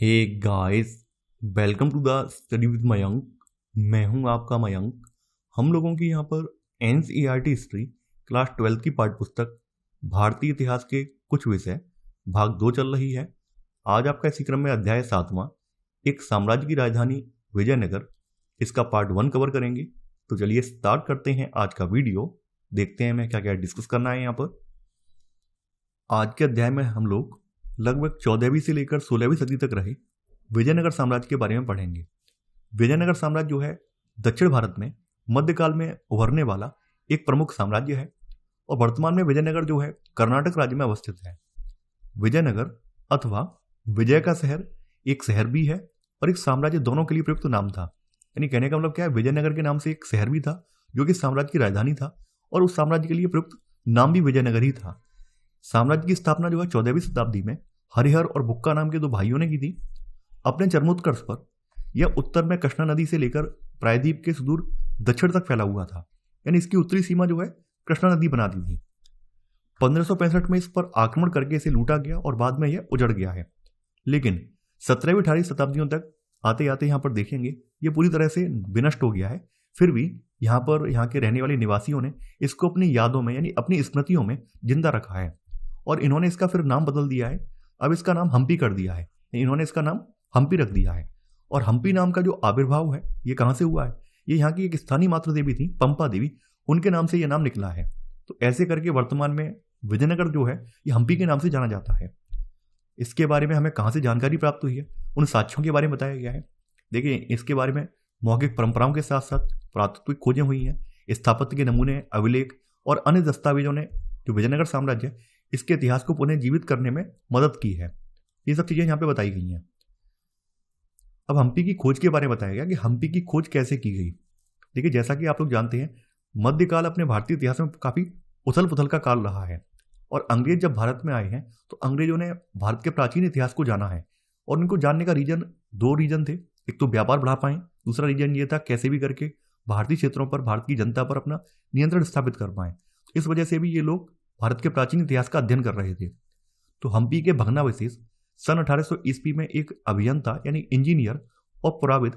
Hey guys, welcome to the study with Mayank. मैं हूं आपका मयंक। हम लोगों की यहाँ पर एनसीईआरटी हिस्ट्री क्लास 12 की पाठ्य पुस्तक भारतीय इतिहास के कुछ विषय भाग 2 चल रही है। आज आपका इसी क्रम में अध्याय 7वां एक साम्राज्य की राजधानी विजयनगर, इसका पार्ट 1 कवर करेंगे। तो चलिए स्टार्ट करते हैं आज का वीडियो। देखते हैं मैं क्या क्या डिस्कस करना है यहाँ पर। आज के अध्याय में हम लोग लगभग 14वीं से लेकर 16वीं सदी तक रहे विजयनगर साम्राज्य के बारे में पढ़ेंगे। विजयनगर साम्राज्य जो है दक्षिण भारत में मध्यकाल में उभरने वाला एक प्रमुख साम्राज्य है और वर्तमान में विजयनगर जो है कर्नाटक राज्य में अवस्थित है। विजयनगर अथवा विजय का शहर एक शहर भी है और एक साम्राज्य, दोनों के लिए प्रयुक्त नाम था। यानी कहने का मतलब क्या है, विजयनगर के नाम से एक शहर भी था जो कि साम्राज्य की राजधानी था और उस साम्राज्य के लिए प्रयुक्त नाम भी विजयनगर ही था। साम्राज्य की स्थापना जो है 14वीं शताब्दी में हरिहर और बुक्का नाम के दो भाइयों ने की थी। अपने चरमोत्कर्ष पर यह उत्तर में कृष्णा नदी से लेकर प्रायद्वीप के सुदूर दक्षिण तक फैला हुआ था। यानी इसकी उत्तरी सीमा जो है कृष्णा नदी बनाती थी। 1565 में इस पर आक्रमण करके इसे लूटा गया और बाद में यह उजड़ गया है। लेकिन 17वीं 18वीं शताब्दियों तक आते आते यहाँ पर देखेंगे ये पूरी तरह से विनष्ट हो गया है। फिर भी यहाँ के रहने वाले निवासियों ने इसको अपनी यादों में यानी अपनी स्मृतियों में जिंदा रखा है और इन्होंने इसका फिर नाम बदल दिया है। अब इसका नाम हम्पी कर दिया है। इन्होंने इसका नाम हम्पी रख दिया है। और हम्पी नाम का जो आविर्भाव है ये कहाँ से हुआ है, ये यहाँ की एक स्थानीय मातृ देवी थी पंपा देवी, उनके नाम से ये नाम निकला है। तो ऐसे करके वर्तमान में विजयनगर जो है ये हम्पी के नाम से जाना जाता है। इसके बारे में हमें कहाँ से जानकारी प्राप्त हुई है, उन साक्ष्यों के बारे में बताया गया है। देखिए, इसके बारे में मौखिक परंपराओं के साथ साथ पुरातत्विक खोजें हुई हैं, स्थापत्य के नमूने, अभिलेख और अन्य दस्तावेजों ने जो विजयनगर साम्राज्य है इसके इतिहास को पुनः जीवित करने में मदद की है। ये सब चीजें यहाँ पे बताई गई हैं। अब हम्पी की खोज के बारे में बताया गया कि हम्पी की खोज कैसे की गई। देखिए, जैसा कि आप लोग जानते हैं, मध्यकाल अपने भारतीय इतिहास में काफी उथल पुथल का काल रहा है और अंग्रेज जब भारत में आए हैं तो अंग्रेजों ने भारत के प्राचीन इतिहास को जाना है और उनको जानने का दो रीजन थे। एक तो व्यापार बढ़ा पाए, दूसरा रीजन ये था कैसे भी करके भारतीय क्षेत्रों पर, भारत की जनता पर अपना नियंत्रण स्थापित कर पाए। इस वजह से भी ये लोग भारत के प्राचीन इतिहास का अध्ययन कर रहे थे। तो हम्पी के भग्नावशेष सन 1800 ईस्वी में एक अभियंता यानी इंजीनियर और पुराविद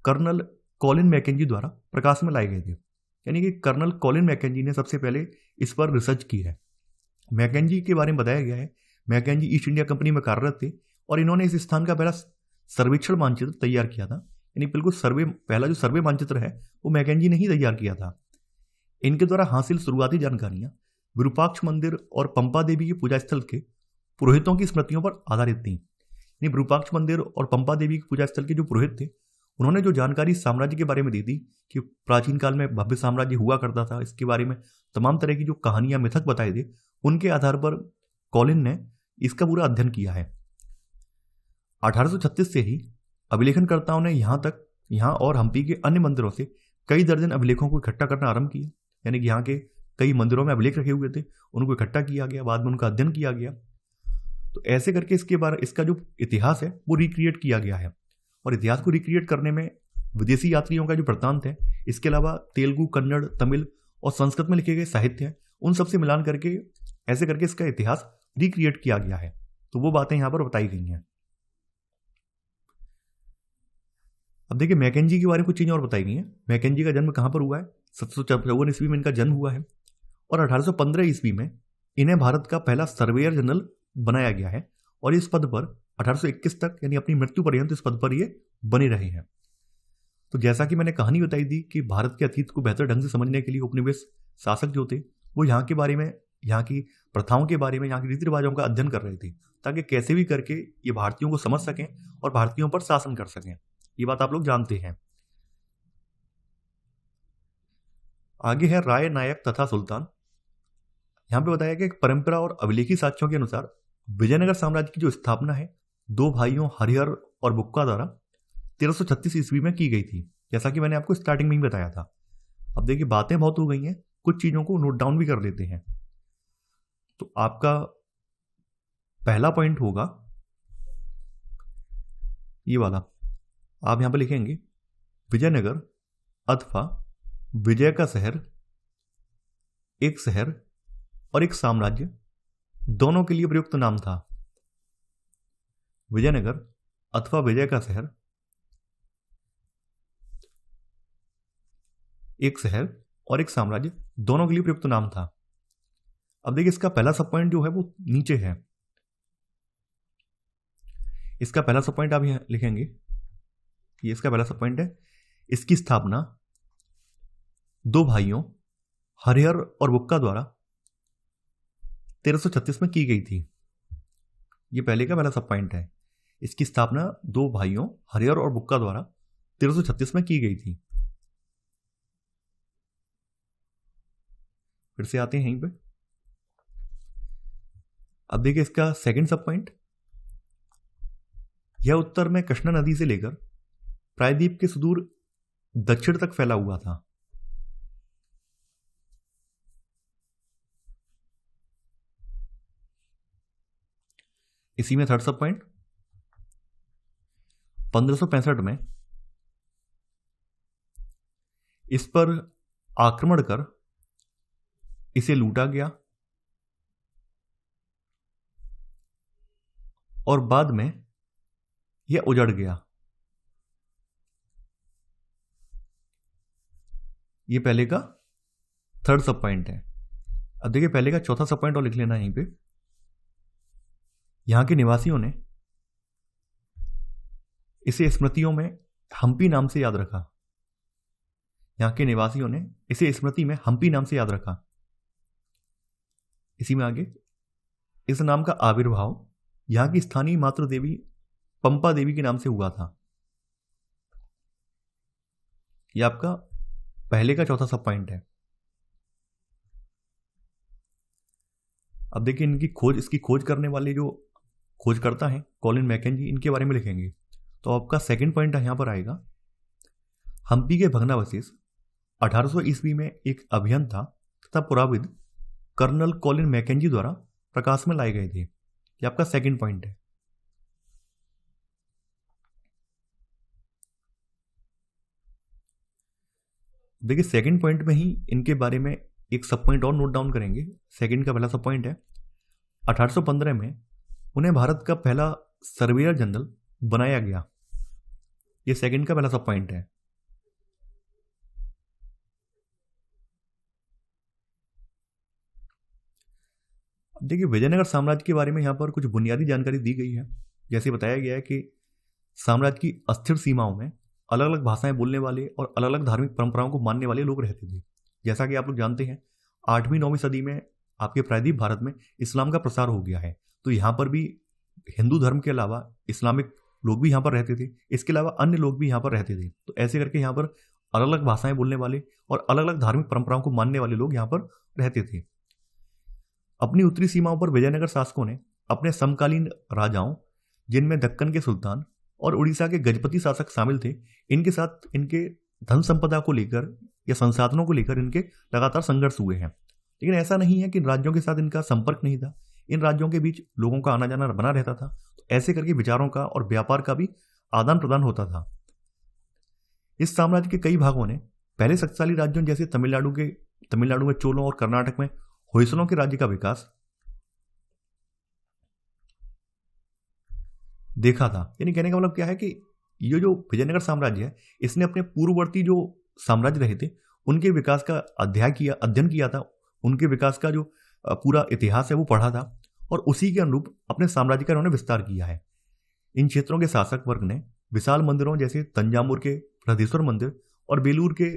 कर्नल कॉलिन मैकेंजी द्वारा प्रकाश में लाए गए थे। यानी कि कर्नल कॉलिन मैकेंजी ने सबसे पहले इस पर रिसर्च की है। मैकेंजी के बारे में बताया गया है, मैकेंजी ईस्ट इंडिया कंपनी में कार्यरत थे और इन्होंने इस स्थान का पहला सर्वेक्षण मानचित्र तैयार किया था। यानी बिल्कुल पहला जो सर्वे मानचित्र है वो मैकेंजी ने ही तैयार किया था। इनके द्वारा हासिल शुरुआती जानकारियां विरूपाक्ष मंदिर और पंपा देवी के पूजा स्थल के पुरोहितों की स्मृतियों पर आधारित थी। विरूपाक्ष मंदिर और पंपा देवी के पूजा स्थल के जो पुरोहित थे उन्होंने जो जानकारी साम्राज्य के बारे में दी थी कि प्राचीन काल में भव्य साम्राज्य हुआ करता था, इसके बारे में तमाम तरह की जो कहानियां, मिथक बताए थे, उनके आधार पर कॉलिन ने इसका पूरा अध्ययन किया है। 1836 से ही अभिलेखनकर्ताओं ने यहाँ और हम्पी के अन्य मंदिरों से कई दर्जन अभिलेखों को इकट्ठा करना आरंभ किया। यानी कि यहाँ के कई मंदिरों में अभिलेख रखे हुए थे, उनको इकट्ठा किया गया, बाद में उनका अध्ययन किया गया। तो ऐसे करके इसका जो इतिहास है वो रिक्रिएट किया गया है। और इतिहास को रिक्रिएट करने में विदेशी यात्रियों का जो वृत्तांत है, इसके अलावा तेलुगु, कन्नड़, तमिल और संस्कृत में लिखे गए साहित्य हैं, उन सबसे मिलान करके ऐसे करके इसका इतिहास रिक्रिएट किया गया है। तो वो बातें यहाँ पर बताई गई हैं। अब देखिए, मैकेंजी के बारे में कुछ चीजें और बताई गई हैं। मैकेंजी का जन्म कहाँ पर हुआ है? 1754 ईस्वी में इनका जन्म हुआ है और 1815 ईस्वी में इन्हें भारत का पहला सर्वेयर जनरल बनाया गया है और इस पद पर 1821 तक यानी अपनी मृत्यु पर्यंत इस पद पर ये बने रहे हैं। तो जैसा कि मैंने कहानी बताई थी कि भारत के अतीत को बेहतर ढंग से समझने के लिए उपनिवेश शासक जो थे वो यहाँ के बारे में, यहाँ की प्रथाओं के बारे में, यहाँ की रीति रिवाजों का अध्ययन कर रहे थे ताकि कैसे भी करके ये भारतीयों को समझ सकें और भारतीयों पर शासन कर सकें। ये बात आप लोग जानते हैं। आगे है राय, नायक तथा सुल्तान। यहां पे बताया गया कि परंपरा और अभिलेखी साक्ष्यों के अनुसार विजयनगर साम्राज्य की जो स्थापना है दो भाइयों हरिहर और बुक्का द्वारा 1336 ईस्वी में की गई थी, जैसा कि मैंने आपको स्टार्टिंग में ही बताया था। अब देखिए, बातें बहुत हो गई हैं, कुछ चीजों को नोट डाउन भी कर लेते हैं। तो आपका पहला पॉइंट होगा ये वाला, आप यहां पर लिखेंगे विजयनगर अथवा विजय का शहर एक शहर और एक साम्राज्य, दोनों के लिए प्रयुक्त नाम था। विजयनगर अथवा विजय का शहर, एक शहर और एक साम्राज्य दोनों के लिए प्रयुक्त नाम था। अब देखिए इसका पहला सब पॉइंट जो है वो नीचे है। इसका पहला सब पॉइंट आप यहां लिखेंगे, ये इसका पहला सब पॉइंट है। इसकी स्थापना दो भाइयों हरिहर और बुक्का द्वारा 1336 में की गई थी। ये पहले का पहला सब पॉइंट है। इसकी स्थापना दो भाइयों हरिहर और बुक्का द्वारा 1336 में की गई थी। फिर से आते हैं यहीं पे। अब देखिए इसका सेकंड सब पॉइंट, यह उत्तर में कृष्णा नदी से लेकर प्रायद्वीप के सुदूर दक्षिण तक फैला हुआ था। इसी में थर्ड सब पॉइंट, 1565 में इस पर आक्रमण कर इसे लूटा गया और बाद में यह उजड़ गया। ये पहले का थर्ड सब पॉइंट है। अब देखिए पहले का चौथा सब पॉइंट और लिख लेना यहीं पे। यहां के निवासियों ने इसे स्मृतियों में हम्पी नाम से याद रखा। यहां के निवासियों ने इसे स्मृति में हम्पी नाम से याद रखा। इसी में आगे, इस नाम का आविर्भाव यहां की स्थानीय मातृ देवी पंपा देवी के नाम से हुआ था। यह आपका पहले का चौथा सब पॉइंट है। अब देखिए इनकी खोज, इसकी खोज करने वाले जो खोजकर्ता हैं कॉलिन मैकेंजी, इनके बारे में लिखेंगे। तो आपका सेकंड पॉइंट यहां पर आएगा, हम्पी के भग्नावशेष 1800 ईस्वी में एक अभियंता तथा पुराविद कर्नल कॉलिन मैकेंजी द्वारा प्रकाश में लाए गए थे। यह आपका सेकंड पॉइंट है। देखिए सेकंड पॉइंट में ही इनके बारे में एक सब पॉइंट और नोट डाउन करेंगे। सेकंड का पहला सब पॉइंट है, 1815 में उन्हें भारत का पहला सर्वेयर जनरल बनाया गया। यह सेकंड का पहला सब पॉइंट है। देखिए विजयनगर साम्राज्य के बारे में यहां पर कुछ बुनियादी जानकारी दी गई है। जैसे बताया गया है कि साम्राज्य की अस्थिर सीमाओं में अलग अलग भाषाएं बोलने वाले और अलग अलग धार्मिक परंपराओं को मानने वाले लोग रहते थे। जैसा कि आप लोग जानते हैं 8वीं 9वीं सदी में आपके प्रायद्वीप भारत में इस्लाम का प्रसार हो गया है। तो यहाँ पर भी हिंदू धर्म के अलावा इस्लामिक लोग भी यहाँ पर रहते थे। इसके अलावा अन्य लोग भी यहाँ पर रहते थे। तो ऐसे करके यहाँ पर अलग अलग भाषाएं बोलने वाले और अलग अलग धार्मिक परंपराओं को मानने वाले लोग यहाँ पर रहते थे। अपनी उत्तरी सीमाओं पर विजयनगर शासकों ने अपने समकालीन राजाओं, जिनमें दक्कन के सुल्तान और उड़ीसा के गजपति शासक शामिल थे, इनके साथ इनके धन संपदा को लेकर या संसाधनों को लेकर इनके लगातार संघर्ष हुए हैं। लेकिन ऐसा नहीं है कि इन राज्यों के साथ इनका संपर्क नहीं था। इन राज्यों के बीच लोगों का आना जाना बना रहता था। तो ऐसे करके विचारों का और व्यापार का भी आदान प्रदान होता था। इस साम्राज्य के कई भागों ने पहले शक्तिशाली राज्यों जैसे तमिलनाडु में चोलों और कर्नाटक में होयसलों के राज्य का विकास देखा था। यानी कहने का मतलब क्या है कि ये जो विजयनगर साम्राज्य है, इसने अपने पूर्ववर्ती जो साम्राज्य रहे थे उनके विकास का अध्ययन किया था। उनके विकास का जो पूरा इतिहास है वो पढ़ा था और उसी के अनुरूप अपने साम्राज्य का इन्होंने विस्तार किया है। इन क्षेत्रों के शासक वर्ग ने विशाल मंदिरों जैसे तंजावुर के बृहदीश्वर मंदिर और बेलूर के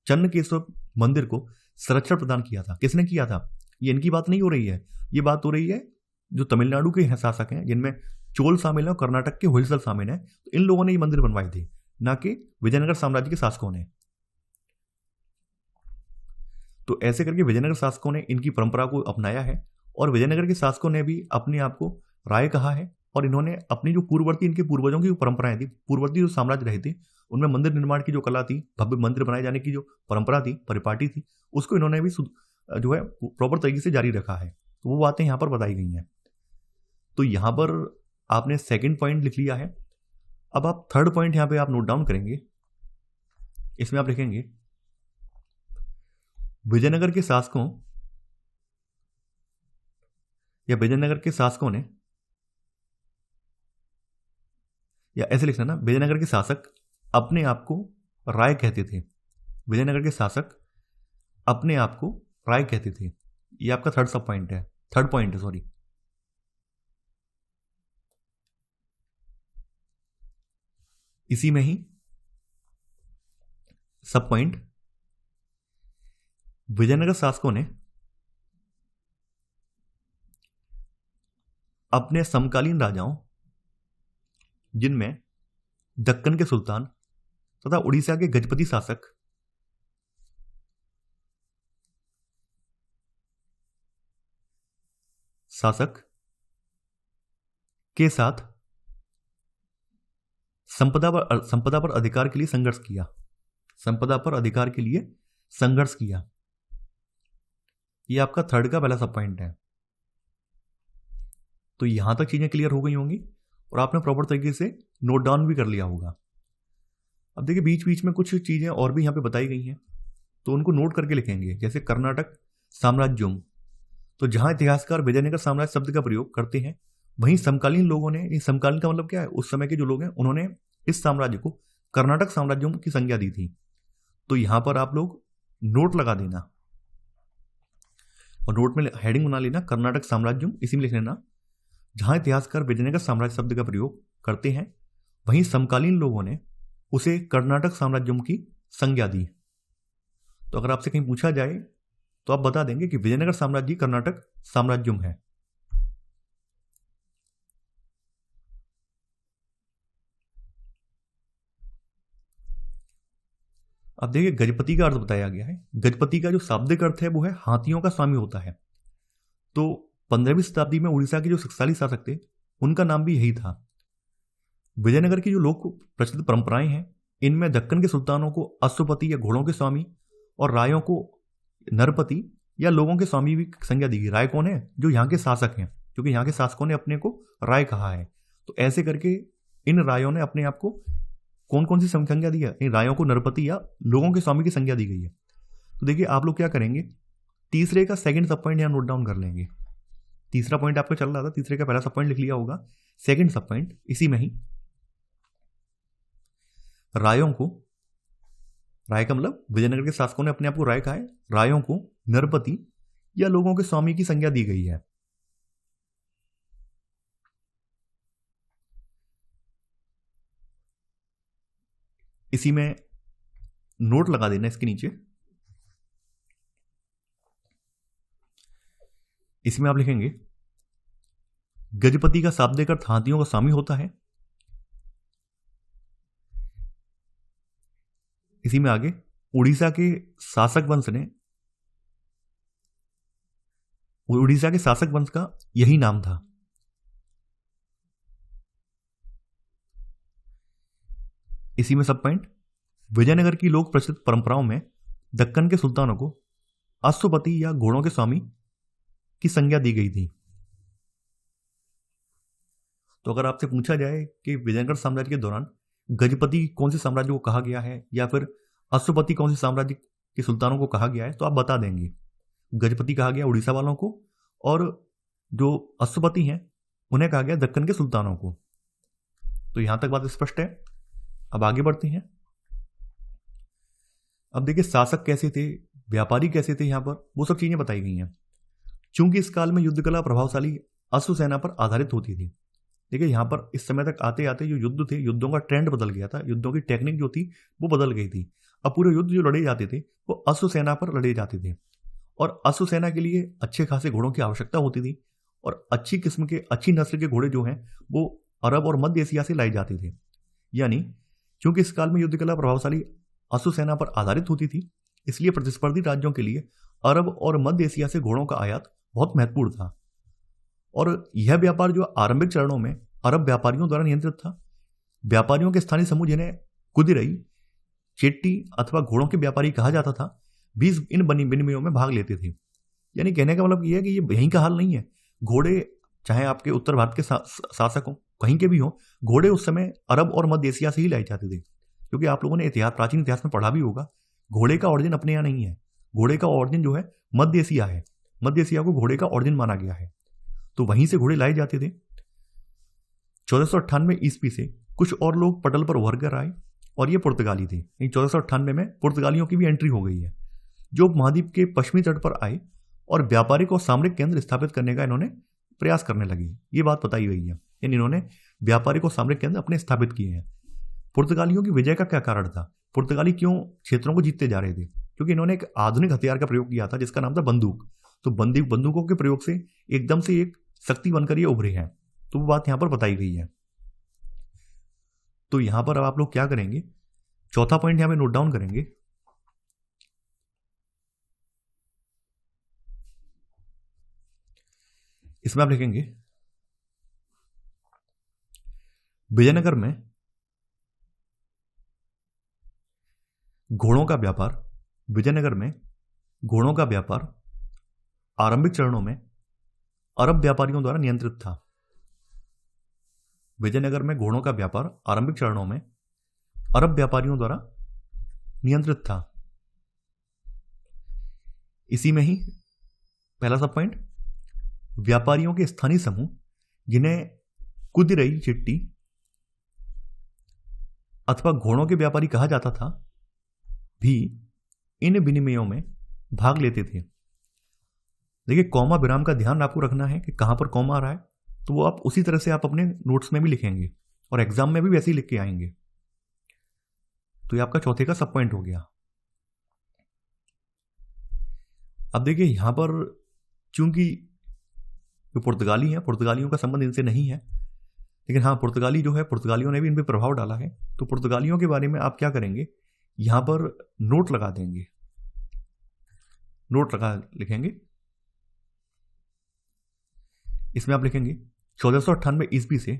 चन्नकेश्वर मंदिर को संरक्षण प्रदान किया था। किसने किया था? ये इनकी बात नहीं हो रही है, ये बात हो रही है जो तमिलनाडु के शासक हैं, जिनमें चोल शामिल है और कर्नाटक के होयसल शामिल है। तो इन लोगों ने ये मंदिर बनवाए थे, ना कि विजयनगर साम्राज्य के शासकों ने। तो ऐसे करके विजयनगर शासकों ने इनकी परंपरा को अपनाया है और विजयनगर के शासकों ने भी अपने आप को राय कहा है और इन्होंने अपनी जो पूर्ववर्ती इनके पूर्वजों की जो परंपराएं थी, पूर्ववर्ती जो साम्राज्य रहे थे, उनमें मंदिर निर्माण की जो कला थी, भव्य मंदिर बनाए जाने की जो परंपरा थी, परिपाटी थी, उसको इन्होंने भी जो है प्रॉपर तरीके से जारी रखा है। तो वो बातें यहाँ पर बताई गई हैं। तो यहाँ पर आपने सेकंड पॉइंट लिख लिया है। अब आप थर्ड पॉइंट यहाँ पे आप नोट डाउन करेंगे। इसमें आप लिखेंगे विजयनगर के शासकों ने या ऐसे लिखना ना, विजयनगर के शासक अपने आप को राय कहते थे। विजयनगर के शासक अपने आप को राय कहते थे। ये आपका थर्ड पॉइंट है सॉरी। इसी में ही सब पॉइंट, विजयनगर शासकों ने अपने समकालीन राजाओं, जिनमें दक्कन के सुल्तान तथा उड़ीसा के गजपति शासक के साथ संपदा पर अधिकार के लिए संघर्ष किया। संपदा पर अधिकार के लिए संघर्ष किया। यह आपका थर्ड का पहला सब पॉइंट है। तो यहां तक चीजें क्लियर हो गई होंगी और आपने प्रॉपर तरीके से नोट डाउन भी कर लिया होगा। अब देखिए बीच बीच में कुछ चीजें और भी यहां पे बताई गई हैं, तो उनको नोट करके लिखेंगे। जैसे कर्नाटक साम्राज्यम, तो जहां इतिहासकार विजयनगर साम्राज्य शब्द का प्रयोग करते हैं, वहीं समकालीन लोगों ने, इस समकालीन का मतलब क्या है, उस समय के जो लोग हैं उन्होंने इस साम्राज्य को कर्नाटक साम्राज्यम की संज्ञा दी थी। तो यहां पर आप लोग नोट लगा देना और नोट में हेडिंग बना लेना कर्नाटक साम्राज्यम, इसी में लिख लेना जहां इतिहासकार विजयनगर साम्राज्य शब्द का प्रयोग करते हैं, वहीं समकालीन लोगों ने उसे कर्नाटक साम्राज्यम की संज्ञा दी। तो अगर आपसे कहीं पूछा जाए तो आप बता देंगे कि विजयनगर साम्राज्य कर्नाटक साम्राज्यम है। अब देखिए गजपति का अर्थ बताया गया है। गजपति का जो शाब्दिक अर्थ है वो है हाथियों का स्वामी होता है। तो 15वीं शताब्दी में उड़ीसा के जो शक्तिशाली शासक थे उनका नाम भी यही था। विजयनगर की जो लोक प्रचलित परंपराएं हैं, इनमें दक्कन के सुल्तानों को अश्वपति या घोड़ों के स्वामी और रायों को नरपति या लोगों के स्वामी भी संज्ञा दी गई। राय कौन है? जो यहाँ के शासक हैं, क्योंकि यहाँ के शासकों ने अपने को राय कहा है। तो ऐसे करके इन रायों ने अपने आप को कौन कौन सी संज्ञा दी है? इन रायों को नरपति या लोगों के स्वामी की संज्ञा दी गई है। तो देखिए आप लोग क्या करेंगे, तीसरे का सेकंड सब पॉइंट यहाँ नोट डाउन कर लेंगे। तीसरा पॉइंट आपको चल रहा था, तीसरे का पहला सब पॉइंट लिख लिया होगा, सेकंड सब पॉइंट इसी में ही रायों को, राय का मतलब विजयनगर के शासकों ने अपने आप को राय कहा है, रायों को नरपति या लोगों के स्वामी की संज्ञा दी गई है। इसी में नोट लगा देना इसके नीचे। इसमें आप लिखेंगे गजपति का शाब्दिक अर्थ हाथियों का स्वामी होता है। इसी में आगे उड़ीसा के शासक वंश का यही नाम था। इसी में सब पॉइंट, विजयनगर की लोक प्रचलित परंपराओं में दक्कन के सुल्तानों को अश्वपति या घोड़ों के स्वामी की संज्ञा दी गई थी। तो अगर आपसे पूछा जाए कि विजयनगर साम्राज्य के दौरान गजपति कौन से साम्राज्य को कहा गया है या फिर अश्वपति कौन से साम्राज्य के सुल्तानों को कहा गया है, तो आप बता देंगे गजपति कहा गया उड़ीसा वालों को और जो अश्वपति हैं उन्हें कहा गया दक्कन के सुल्तानों को। तो यहां तक बात स्पष्ट है। अब आगे बढ़ते हैं। अब देखिए शासक कैसे थे, व्यापारी कैसे थे, यहां पर वो सब चीजें बताई गई हैं। चूंकि इस काल में युद्ध कला प्रभावशाली अश्वसेना पर आधारित होती थी। देखिए यहां पर इस समय तक आते आते जो युद्ध थे, युद्धों का ट्रेंड बदल गया था, युद्धों की टेक्निक जो थी वो बदल गई थी। अब पूरे युद्ध जो लड़े जाते थे वो अश्वसेना पर लड़े जाते थे और अश्वसेना के लिए अच्छे खासे घोड़ों की आवश्यकता होती थी और अच्छी किस्म के, अच्छी नस्ल के घोड़े जो हैं वो अरब और मध्य एशिया से लाए जाते थे। यानी क्योंकि इस काल में युद्ध कला प्रभावशाली अश्वसेना पर आधारित होती थी, इसलिए प्रतिस्पर्धी राज्यों के लिए अरब और मध्य एशिया से घोड़ों का आयात बहुत महत्वपूर्ण था। और यह व्यापार जो आरंभिक चरणों में अरब व्यापारियों द्वारा नियंत्रित था। व्यापारियों के स्थानीय समूह जिन्हें कुदिरई, चेट्टी अथवा घोड़ों के व्यापारी कहा जाता था, भी इन विनिमयों में भाग लेते थे। यानी कहने का मतलब यह है कि ये यहीं का हाल नहीं है। घोड़े चाहे आपके उत्तर भारत के शासक हो, कहीं के भी हो, घोड़े उस समय अरब और मध्य एशिया से ही लाए जाते थे। क्योंकि आप लोगों ने प्राचीन इतिहास में पढ़ा भी होगा, घोड़े का ऑरिजिन अपने यहाँ नहीं है। घोड़े का ऑरिजिन जो है मध्य एशिया है। मध्य एशिया को घोड़े का ऑरिजिन माना गया है, तो वहीं से घोड़े लाए जाते थे। 1498 ईस्वी से कुछ और लोग पटल पर उभर कर आए और ये पुर्तगाली थे। 1498 में पुर्तगालियों की भी एंट्री हो गई है, जो उपमहाद्वीप के पश्चिमी तट पर आए और व्यापारिक और सामरिक केंद्र स्थापित करने का इन्होंने प्रयास करने लगे। ये बात बताई गई है, यानी इन्होंने व्यापारिक और सामरिक केंद्र अपने स्थापित किए हैं। पुर्तगालियों की विजय का क्या कारण था? पुर्तगाली क्यों क्षेत्रों को जीतते जा रहे थे? क्योंकि इन्होंने एक आधुनिक हथियार का प्रयोग किया था जिसका नाम था बंदूक। तो बंदूकों के प्रयोग से एकदम से एक शक्ति बनकर ये उभरे हैं। तो वो बात यहां पर बताई गई है। तो यहां पर अब आप लोग क्या करेंगे, चौथा पॉइंट यहां पे नोट डाउन करेंगे। इसमें आप लिखेंगे विजयनगर में घोड़ों का व्यापार। विजयनगर में घोड़ों का व्यापार आरंभिक चरणों में अरब व्यापारियों द्वारा नियंत्रित था। विजयनगर में घोड़ों का व्यापार आरंभिक चरणों में अरब व्यापारियों द्वारा नियंत्रित था। इसी में ही पहला सब पॉइंट, व्यापारियों के स्थानीय समूह जिन्हें कुदिरई चिट्टी अथवा घोड़ों के व्यापारी कहा जाता था, भी इन विनिमयों में भाग लेते थे। देखिए, कॉमा विराम का ध्यान आपको रखना है कि कहां पर कॉमा आ रहा है, तो वो आप उसी तरह से आप अपने नोट्स में भी लिखेंगे और एग्जाम में भी वैसे ही लिख के आएंगे। तो ये आपका चौथे का सब पॉइंट हो गया। अब देखिए, यहां पर चूंकि जो पुर्तगाली हैं, पुर्तगालियों का संबंध इनसे नहीं है, लेकिन हाँ, पुर्तगाली जो है, पुर्तगालियों ने भी इन पर प्रभाव डाला है। तो पुर्तगालियों के बारे में आप क्या करेंगे, यहां पर नोट लगा देंगे, नोट लगा लिखेंगे। इसमें आप लिखेंगे 1498 ईस्वी से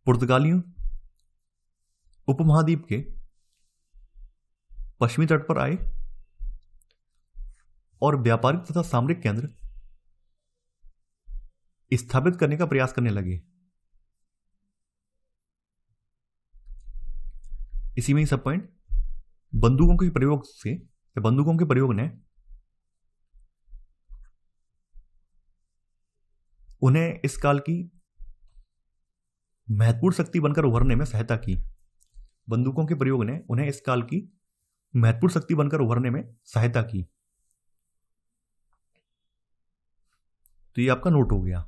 पुर्तगालियों उपमहाद्वीप के पश्चिमी तट पर आए और व्यापारिक तथा सामरिक केंद्र स्थापित करने का प्रयास करने लगे। इसी में ही सब पॉइंट, बंदूकों के प्रयोग से या बंदूकों के प्रयोग ने उन्हें इस काल की महत्वपूर्ण शक्ति बनकर उभरने में सहायता की। बंदूकों के प्रयोग ने उन्हें इस काल की महत्वपूर्ण शक्ति बनकर उभरने में सहायता की। तो ये आपका नोट हो गया।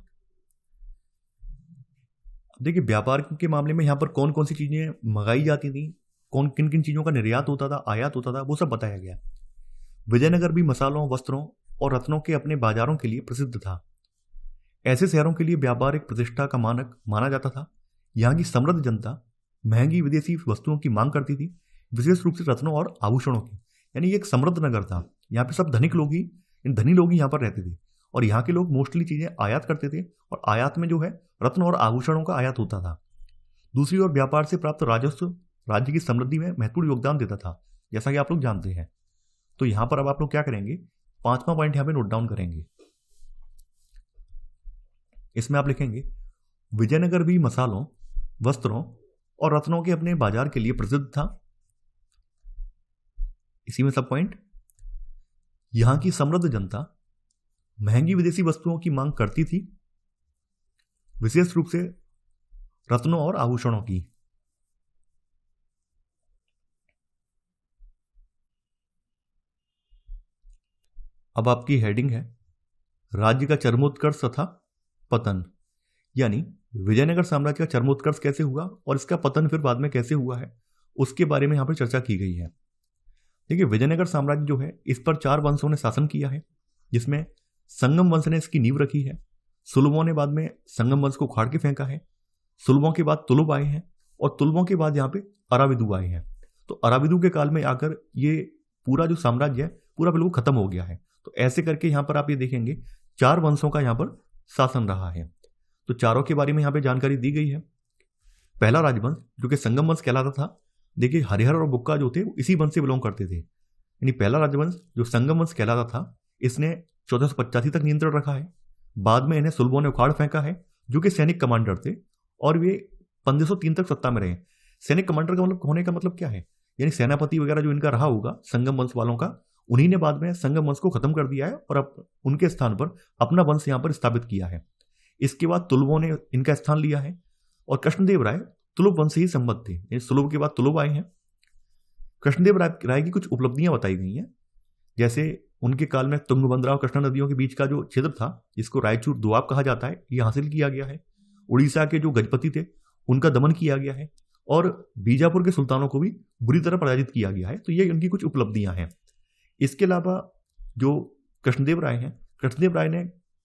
देखिए, व्यापार के मामले में यहां पर कौन कौन सी चीजें मंगाई जाती थी, कौन किन किन चीजों का निर्यात होता था, आयात होता था, वो सब बताया गया। विजयनगर भी मसालों, वस्त्रों और रत्नों के अपने बाजारों के लिए प्रसिद्ध था। ऐसे शहरों के लिए व्यापार एक प्रतिष्ठा का मानक माना जाता था। यहाँ की समृद्ध जनता महंगी विदेशी वस्तुओं की मांग करती थी, विशेष रूप से रत्नों और आभूषणों की। यानी ये एक समृद्ध नगर था। यहाँ पे सब धनिक लोग ही, इन धनी लोग ही यहाँ पर रहते थे और यहाँ के लोग मोस्टली चीजें आयात करते थे और आयात में जो है रत्न और आभूषणों का आयात होता था। दूसरी ओर व्यापार से प्राप्त राजस्व राज्य की समृद्धि में महत्वपूर्ण योगदान देता था, जैसा कि आप लोग जानते हैं। तो यहां पर अब आप लोग क्या करेंगे, पांचवा पॉइंट यहां पे नोट डाउन करेंगे। इसमें आप लिखेंगे विजयनगर भी मसालों, वस्त्रों और रत्नों के अपने बाजार के लिए प्रसिद्ध था। इसी में सब पॉइंट, यहां की समृद्ध जनता महंगी विदेशी वस्तुओं की मांग करती थी, विशेष रूप से रत्नों और आभूषणों की। अब आपकी हेडिंग है राज्य का चरमोत्कर्ष तथा पतन, यानी विजयनगर साम्राज्य का चरमोत्कर्ष कैसे हुआ और इसका पतन फिर बाद में कैसे हुआ है, उसके बारे में यहां पर चर्चा की गई है। देखिए, विजयनगर साम्राज्य जो है, इस पर 4 वंशों ने शासन किया है, जिसमें संगम वंश ने इसकी नींव रखी है। सुलभों ने बाद में संगम वंश को उखाड़ के फेंका है। सुलभों के बाद तुलुब आए हैं और तुलुबों के बाद यहाँ पे अराविदु आए हैं। तो अराविदु के काल में आकर ये पूरा जो साम्राज्य है पूरा बिल्कुल खत्म हो गया है। तो ऐसे करके यहाँ पर आप ये देखेंगे 4 वंशों का यहाँ पर शासन रहा है। तो चारों के बारे में यहाँ पे जानकारी दी गई है। पहला राजवंश जो कि संगम वंश कहलाता था, देखिए हरिहर और बुक्का जो थे इसी वंश से बिलोंग करते थे। यानी पहला राजवंश जो संगम वंश कहलाता था, इसने 1485 तक नियंत्रण रखा है। बाद में इन्हें सुलभों ने उखाड़ फेंका है, जो कि सैनिक कमांडर थे और वे 1503 तक सत्ता में रहे। सैनिक कमांडर का मतलब होने का मतलब क्या है, यानी सेनापति वगैरह जो इनका रहा होगा संगम वंश वालों का, उन्हीं ने बाद में संगम वंश को खत्म कर दिया है और अब उनके स्थान पर अपना वंश यहाँ पर स्थापित किया है। इसके बाद तुलुवों ने इनका स्थान लिया है, और कृष्णदेव राय तुलुव वंश से ही संबद्ध थे। सुलभ के बाद तुलुव आए हैं। कृष्णदेव राय की कुछ उपलब्धियां बताई गई हैं, जैसे उनके काल में तुंगभद्रा और कृष्णा नदियों के बीच का जो क्षेत्र था, जिसको रायचूर दोआब कहा जाता है, ये हासिल किया गया है। उड़ीसा के जो गजपति थे उनका दमन किया गया है, और बीजापुर के सुल्तानों को भी बुरी तरह पराजित किया गया है। तो ये उनकी कुछ उपलब्धियां हैं। इसके अलावा जो कृष्णदेव राय हैं, कृष्णदेव राय ने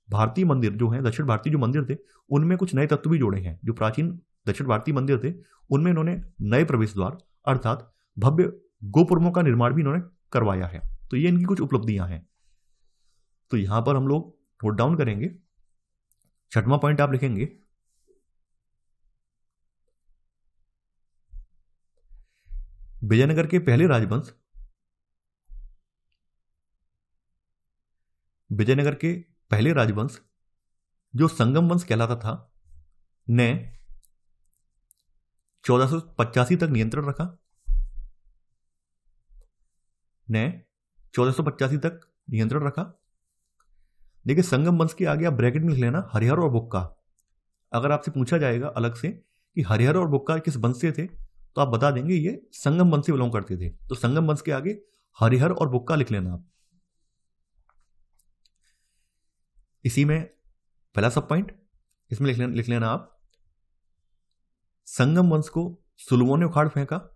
भारतीय मंदिर जो है, दक्षिण भारतीय जो मंदिर थे, उनमें कुछ नए तत्व भी जोड़े हैं। जो प्राचीन दक्षिण भारतीय मंदिर थे उनमें इन्होंने नए प्रवेश द्वार अर्थात भव्य गोपुरमों का निर्माण भी इन्होंने करवाया है। तो ये इनकी कुछ उपलब्धियां हैं। तो यहां पर हम लोग नोट डाउन करेंगे। छठवां पॉइंट आप लिखेंगे, विजयनगर के पहले राजवंश, विजयनगर के पहले राजवंश जो संगम वंश कहलाता था, ने 1485 तक नियंत्रण रखा, ने 1485 तक नियंत्रण रखा। देखिए, संगम वंश के आगे आप ब्रैकेट में लिख लेना हरिहर और बुक्का। अगर आपसे पूछा जाएगा अलग से कि हरिहर और बुक्का किस वंश से थे, तो आप बता देंगे ये संगम वंश से बिलोंग करते थे। तो संगम वंश के आगे हरिहर और बुक्का लिख लेना आप। इसी में पहला सब पॉइंट, इसमें लिख लेना आप, संगम वंश को सुलभों ने उखाड़ फेंका,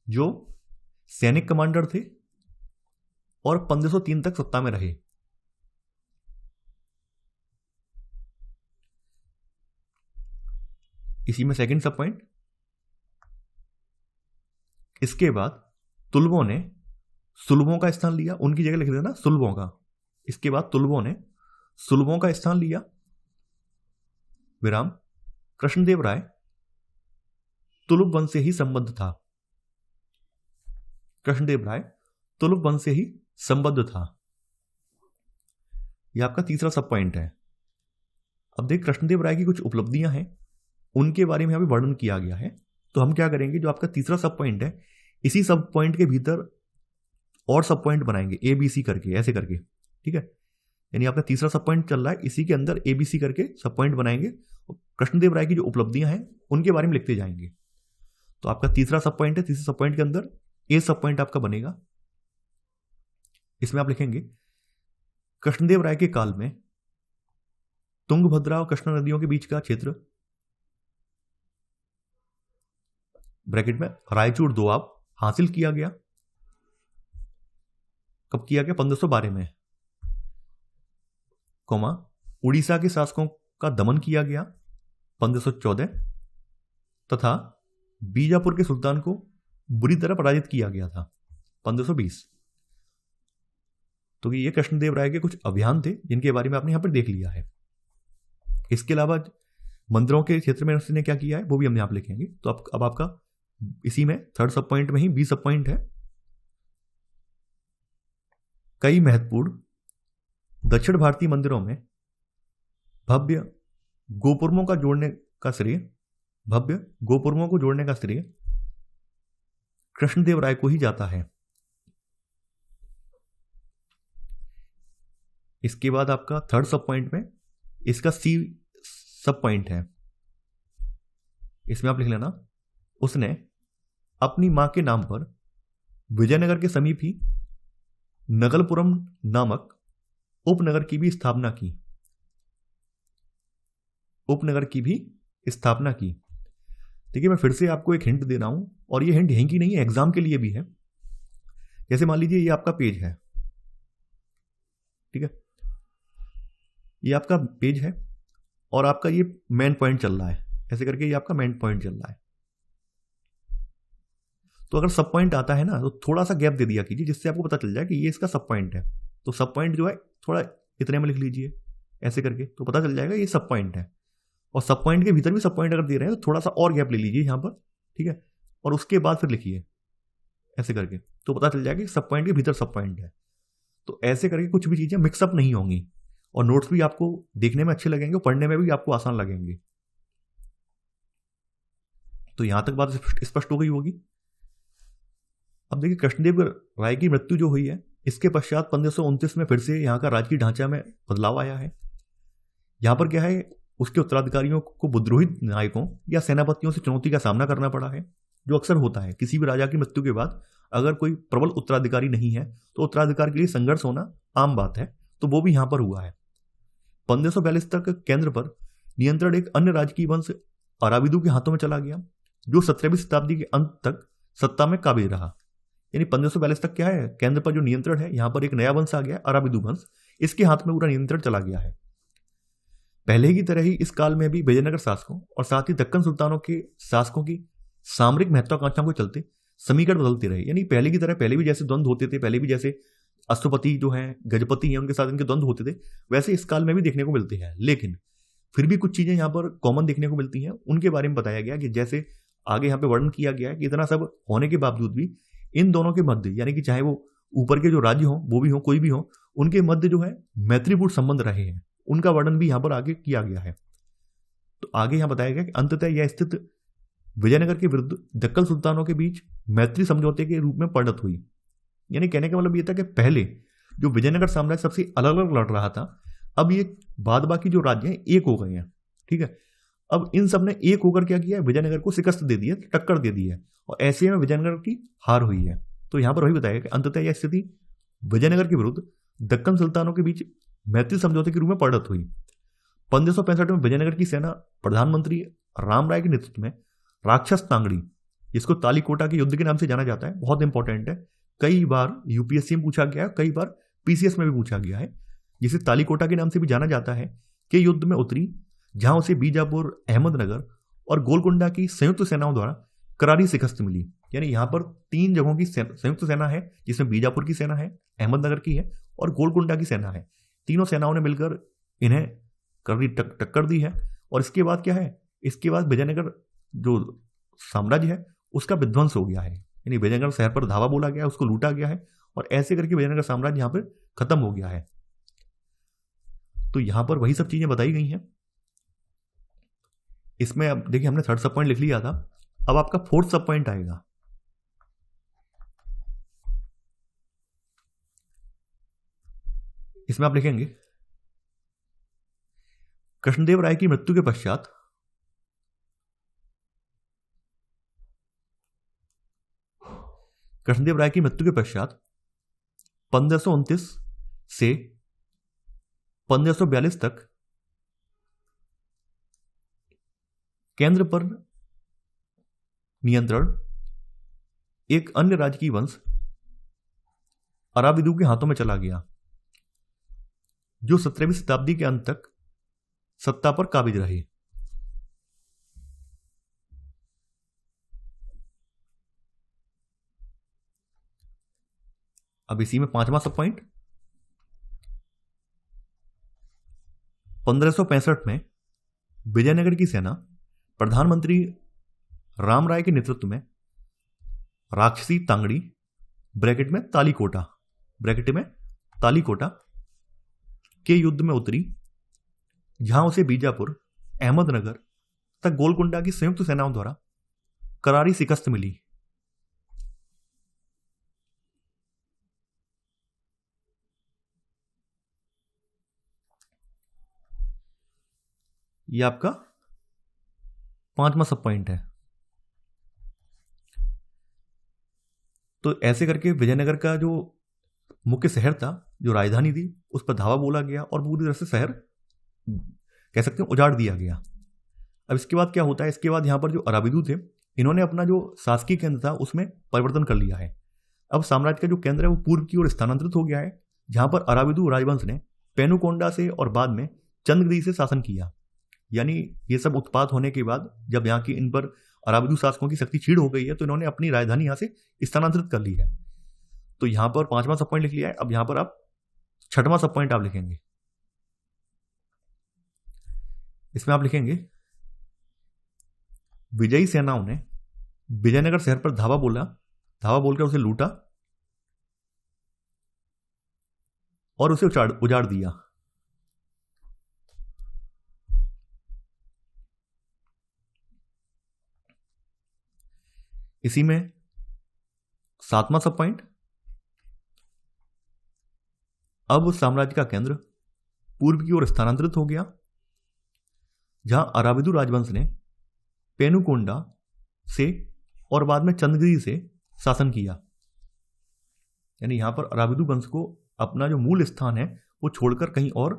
जो सैनिक कमांडर थे और 1503 तक सत्ता में रहे। इसी में सेकंड सब पॉइंट, इसके बाद तुलुवों ने सुलभों का स्थान लिया, उनकी जगह लिख देना सुलभों का। इसके बाद तुलुवों ने सुलभों का स्थान लिया, विराम। कृष्णदेव राय तुलुव वंश से ही संबद्ध था, कृष्णदेव राय तुलुव वंश से ही संबद्ध था। यह आपका तीसरा सब पॉइंट है। अब देख, कृष्णदेव राय की कुछ उपलब्धियां हैं, उनके बारे में अभी वर्णन किया गया है। तो हम क्या करेंगे, जो आपका तीसरा सब पॉइंट है, इसी सब पॉइंट के भीतर और सब पॉइंट बनाएंगे ABC करके, ऐसे करके, ठीक है। यानी आपका तीसरा सब पॉइंट चल रहा है, इसी के अंदर ABC करके सब पॉइंट बनाएंगे, और कृष्णदेव राय की जो उपलब्धियां हैं उनके बारे में लिखते जाएंगे। तो आपका तीसरा सब पॉइंट है, तीसरे सब पॉइंट के अंदर A सब पॉइंट आपका बनेगा। इसमें आप लिखेंगे, कृष्णदेव राय के काल में तुंगभद्रा और कृष्णा नदियों के बीच का क्षेत्र, ब्रैकेट में रायचूर दोआब, हासिल किया गया। कब किया गया? 1512 में, कोमा उड़ीसा के शासकों का दमन किया गया 1514, तथा बीजापुर के सुल्तान को बुरी तरह पराजित किया गया था 1520। तो ये कृष्णदेव राय के कुछ अभियान थे जिनके बारे में आपने यहां पर देख लिया है। इसके अलावा मंदिरों के क्षेत्र में उसने क्या किया है वो भी हम यहां पर लिखेंगे। तो अब आपका इसी में थर्ड सब पॉइंट में ही B सब पॉइंट है, कई महत्वपूर्ण दक्षिण भारतीय मंदिरों में भव्य गोपुरमों का जोड़ने का श्रेय, भव्य गोपुरमों को जोड़ने का श्रेय कृष्णदेव राय को ही जाता है। इसके बाद आपका थर्ड सब पॉइंट में इसका C सब पॉइंट है, इसमें आप लिख लेना, उसने अपनी मां के नाम पर विजयनगर के समीप ही नगलपुरम नामक उपनगर की भी स्थापना की, उपनगर की भी स्थापना की। देखिए, मैं फिर से आपको एक हिंट दे रहा हूं, और ये हिंट यहीं की नहीं है, एग्जाम के लिए भी है। जैसे मान लीजिए ये आपका पेज है, ठीक है, ये आपका पेज है और आपका ये मेन पॉइंट चल रहा है, ऐसे करके ये आपका मेन पॉइंट चल रहा है। तो अगर सब पॉइंट आता है ना, तो थोड़ा सा गैप दे दिया कीजिए, जिससे आपको पता चल जाए कि ये इसका सब पॉइंट है। तो सब पॉइंट जो है थोड़ा इतने में लिख लीजिए, ऐसे करके, तो पता चल जाएगा ये सब पॉइंट है। और सब पॉइंट के भीतर भी सब पॉइंट अगर दे रहे हैं तो थोड़ा सा और गैप ले लीजिए यहाँ पर, ठीक है, और उसके बाद फिर लिखिए ऐसे करके, तो पता चल जाएगा कि सब पॉइंट के भीतर सब पॉइंट है। तो ऐसे करके कुछ भी चीजें मिक्सअप नहीं होंगी, और नोट्स भी आपको देखने में अच्छे लगेंगे, पढ़ने में भी आपको आसान लगेंगे। तो यहां तक बात स्पष्ट हो गई होगी। अब देखिए, कृष्णदेव राय की मृत्यु जो हुई है इसके पश्चात 1529 में फिर से यहाँ का राजकीय ढांचा में बदलाव आया है। यहाँ पर क्या है, उसके उत्तराधिकारियों को विद्रोही नायकों या सेनापतियों से चुनौती का सामना करना पड़ा है, जो अक्सर होता है। किसी भी राजा की मृत्यु के बाद अगर कोई प्रबल उत्तराधिकारी नहीं है तो उत्तराधिकार के लिए संघर्ष होना आम बात है, तो वो भी यहाँ पर हुआ है। 1542 तक केंद्र पर नियंत्रण एक अन्य राजकीय वंश अराबिदू के हाथों में चला गया, जो 17वीं शताब्दी के अंत तक सत्ता में काबिज रहा। यानी 1542 तक क्या है, केंद्र पर जो नियंत्रण है, यहाँ पर एक नया वंश आ गया, अराबिदू वंश, इसके हाथ में पूरा नियंत्रण चला गया है। पहले की तरह ही इस काल में भी विजयनगर शासकों और साथ ही दक्कन सुल्तानों के शासकों की सामरिक महत्वाकांक्षाओं के चलते समीकरण बदलते रहे। यानी पहले की तरह पहले भी जैसे द्वंद्व होते थे, पहले भी जैसे अश्वपति जो हैं, गजपति हैं, उनके साथ इनके द्वंद्व होते थे, वैसे इस काल में भी देखने को मिलते हैं। लेकिन फिर भी कुछ चीजें यहाँ पर कॉमन देखने को मिलती हैं, उनके बारे में बताया गया कि जैसे आगे यहाँ पे वर्णन किया गया है कि इतना सब होने के बावजूद भी इन दोनों के मध्य, यानी कि चाहे वो ऊपर के जो राज्य हो, वो भी हो, कोई भी हो, उनके मध्य जो है मैत्रीपूर्ण संबंध रहे हैं, उनका वर्णन भी यहाँ पर आगे किया गया है। तो आगे यहाँ बताया गया कि अंततः यह स्थिति विजयनगर के विरुद्ध दक्कन सुल्तानों के बीच मैत्री समझौते के रूप में परिणत हुई। यानी कहने का मतलब यह था कि पहले जो विजयनगर साम्राज्य सबसे अलग अलग लड़ रहा था, अब ये बाद बाकी जो राज्य हैं एक हो गए हैं। ठीक है, अब इन सब ने एक होकर क्या किया, विजयनगर को शिकस्त दे दी है, टक्कर दे दी है, और ऐसे में विजयनगर की हार हुई है। तो यहाँ पर वही बताया कि अंततः यह स्थिति विजयनगर के विरुद्ध दक्कन सुल्तानों के बीच मैत्री समझौते के रूप में परिणत हुई। 1565 में विजयनगर की सेना प्रधानमंत्री राम राय के नेतृत्व में राक्षस तांगड़ी, जिसको तालीकोटा के युद्ध के नाम से जाना जाता है, बहुत इंपॉर्टेंट है, कई बार यूपीएससी में पूछा गया है, कई बार पीसीएस में भी पूछा गया है, जिसे तालीकोटा के नाम से भी जाना जाता है, के युद्ध में उतरी, जहां उसे बीजापुर, अहमदनगर और गोलकुंडा की संयुक्त सेनाओं द्वारा करारी शिकस्त मिली। यानी यहाँ पर 3 जगहों की संयुक्त सेना है, जिसमें बीजापुर की सेना है, अहमदनगर की है और गोलकुंडा की सेना है। तीनों सेनाओं ने मिलकर इन्हें करारी टक्कर दी है। और इसके बाद क्या है, इसके बाद विजयनगर जो साम्राज्य है उसका विध्वंस हो गया है। यानी विजयनगर शहर पर धावा बोला गया, उसको लूटा गया है, और ऐसे करके विजयनगर साम्राज्य यहाँ पर खत्म हो गया है। तो यहाँ पर वही सब चीजें बताई गई हैं। इसमें अब देखिए, हमने 3rd सब पॉइंट लिख लिया था, अब आपका 4th सब पॉइंट आएगा। इसमें आप लिखेंगे कृष्णदेव राय की मृत्यु के पश्चात कृष्णदेव राय की मृत्यु के पश्चात 1529 से 1542 तक केंद्र पर नियंत्रण एक अन्य राजकीय वंश अराबिदू के हाथों में चला गया, जो 17वीं शताब्दी के अंत तक सत्ता पर काबिज रहे। अब इसी में 5वां सब पॉइंट, 1565 में विजयनगर की सेना प्रधानमंत्री राम राय के नेतृत्व में राक्षसी तांगड़ी ब्रैकेट में तालीकोटा के युद्ध में उतरी, जहां उसे बीजापुर, अहमदनगर तथा गोलकुंडा की संयुक्त सेनाओं द्वारा करारी शिकस्त मिली। यह आपका 5वां सब पॉइंट है। तो ऐसे करके विजयनगर का जो मुख्य शहर था, जो राजधानी थी, उस पर धावा बोला गया और पूरी तरह से शहर कह सकते हैं उजाड़ दिया गया। अब इसके बाद क्या होता है, इसके बाद यहाँ पर जो अराबिदू थे, इन्होंने अपना जो शासकीय केंद्र था उसमें परिवर्तन कर लिया है। अब साम्राज्य का जो केंद्र है वो पूर्व की ओर स्थानांतरित हो गया है, जहां पर अराबिदू राजवंश ने पेनुकोंडा से और बाद में चंद्रगिरी से शासन किया। यानी ये सब उत्पात होने के बाद जब यहाँ की इन पर अराबिदू शासकों की शक्ति क्षीण हो गई है, तो इन्होंने अपनी राजधानी यहाँ से स्थानांतरित कर ली है। तो यहाँ पर 5वां सब पॉइंट लिख लिया है। अब यहाँ पर आप 6वां सब पॉइंट आप लिखेंगे। इसमें आप लिखेंगे विजयी सेनाओं ने विजयनगर शहर पर धावा बोलकर उसे लूटा और उसे उजाड़ दिया। इसी में 7वां सब पॉइंट, अब उस साम्राज्य का केंद्र पूर्व की ओर स्थानांतरित हो गया, जहां अराविदु राजवंश ने पेनुकोंडा से और बाद में चंद्रगिरी से शासन किया। यानी यहां पर अराविदु वंश को अपना जो मूल स्थान है वो छोड़कर कहीं और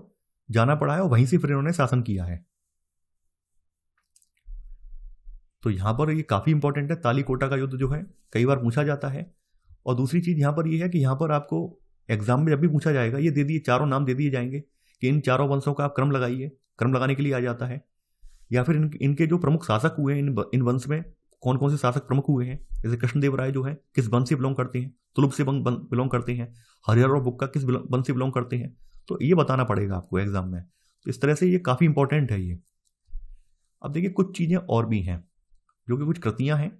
जाना पड़ा है और वहीं से फिर इन्होंने शासन किया है। तो यहां पर ये काफी इंपॉर्टेंट है। तालीकोटा का युद्ध जो है कई बार पूछा जाता है। और दूसरी चीज यहां पर ये है कि यहां पर आपको एग्जाम में जब भी पूछा जाएगा ये दे दिए, चारों नाम दे दिए जाएंगे कि इन चारों वंशों का आप क्रम लगाइए, क्रम लगाने के लिए आ जाता है। या फिर इनके जो प्रमुख शासक हुए हैं, इन वंश में कौन कौन से शासक प्रमुख हुए हैं। जैसे कृष्णदेव राय जो है किस वंश से बिलोंग करते हैं, तुलुप से बिलोंग करते हैं, हरिहर और बुक्का किस वंश से बिलोंग करते हैं। तो ये बताना पड़ेगा आपको एग्जाम में। तो इस तरह से ये काफी इंपॉर्टेंट है ये। अब देखिए कुछ चीजें और भी हैं जो कि कुछ कृतियां हैं,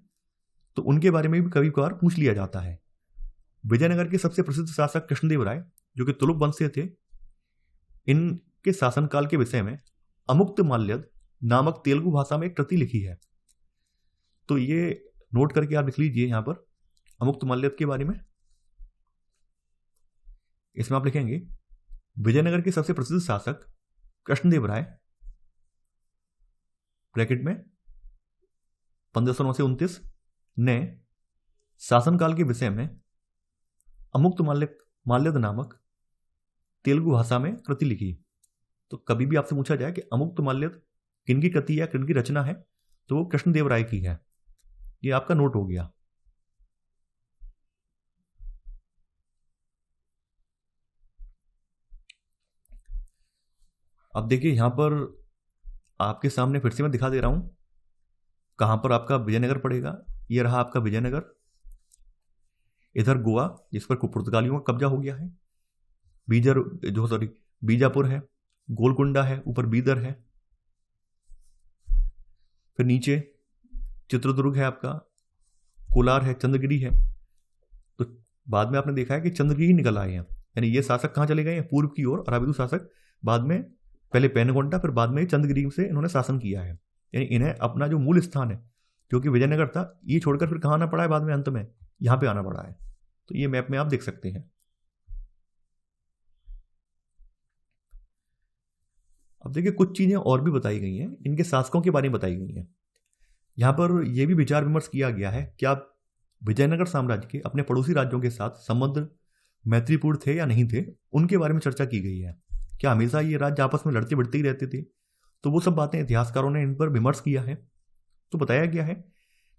तो उनके बारे में भी कभी कभार पूछ लिया जाता है। विजयनगर के सबसे प्रसिद्ध शासक कृष्णदेव राय जो कि तुलुप वंश से थे, इनके शासनकाल के विषय में अमुक्तमाल्यद नामक तेलुगु भाषा में एक कृति लिखी है। तो ये नोट करके आप लिख लीजिए यहां पर अमुक्तमाल्यद के बारे में। इसमें आप लिखेंगे विजयनगर के सबसे प्रसिद्ध शासक कृष्णदेव राय ब्रैकेट में 1509 से 29 ने शासनकाल के विषय में अमुक्तमाल्यद नामक तेलुगु भाषा में कृति लिखी। तो कभी भी आपसे पूछा जाए कि अमुक्तमाल्यद किनकी कृति है, किनकी रचना है, तो वो कृष्णदेव राय की है। ये आपका नोट हो गया। अब देखिए यहां पर आपके सामने फिर से मैं दिखा दे रहा हूं कहां पर आपका विजयनगर पड़ेगा। ये रहा आपका विजयनगर, इधर गोवा जिस पर पुर्तगालियों का कब्जा हो गया है, बीजापुर है, गोलकुंडा है, ऊपर बीदर है, फिर नीचे चित्रदुर्ग है आपका, कोलार है, चंद्रगिरी है। तो बाद में आपने देखा है कि चंद्रगिरी निकल आए हैं। यानी ये शासक कहां चले गए हैं, पूर्व की ओर। अराविदु शासक बाद में पहले पेनुकोंडा फिर बाद में चंद्रगिरी से इन्होंने शासन किया है। यानी इन्हें अपना जो मूल स्थान है जो कि विजयनगर था ये छोड़कर फिर कहां आना पड़ा है, बाद में अंत में यहां पे आना पड़ा है। तो ये मैप में आप देख सकते हैं। अब देखिए कुछ चीजें और भी बताई गई हैं, इनके शासकों के बारे में बताई गई हैं। यहां पर यह भी विचार विमर्श किया गया है कि आप विजयनगर साम्राज्य के अपने पड़ोसी राज्यों के साथ संबंध मैत्रीपूर्ण थे या नहीं थे, उनके बारे में चर्चा की गई है। क्या हमेशा ये राज्य आपस में लड़ते भिड़ते ही रहते थे? तो वो सब बातें इतिहासकारों ने इन पर विमर्श किया है। तो बताया गया है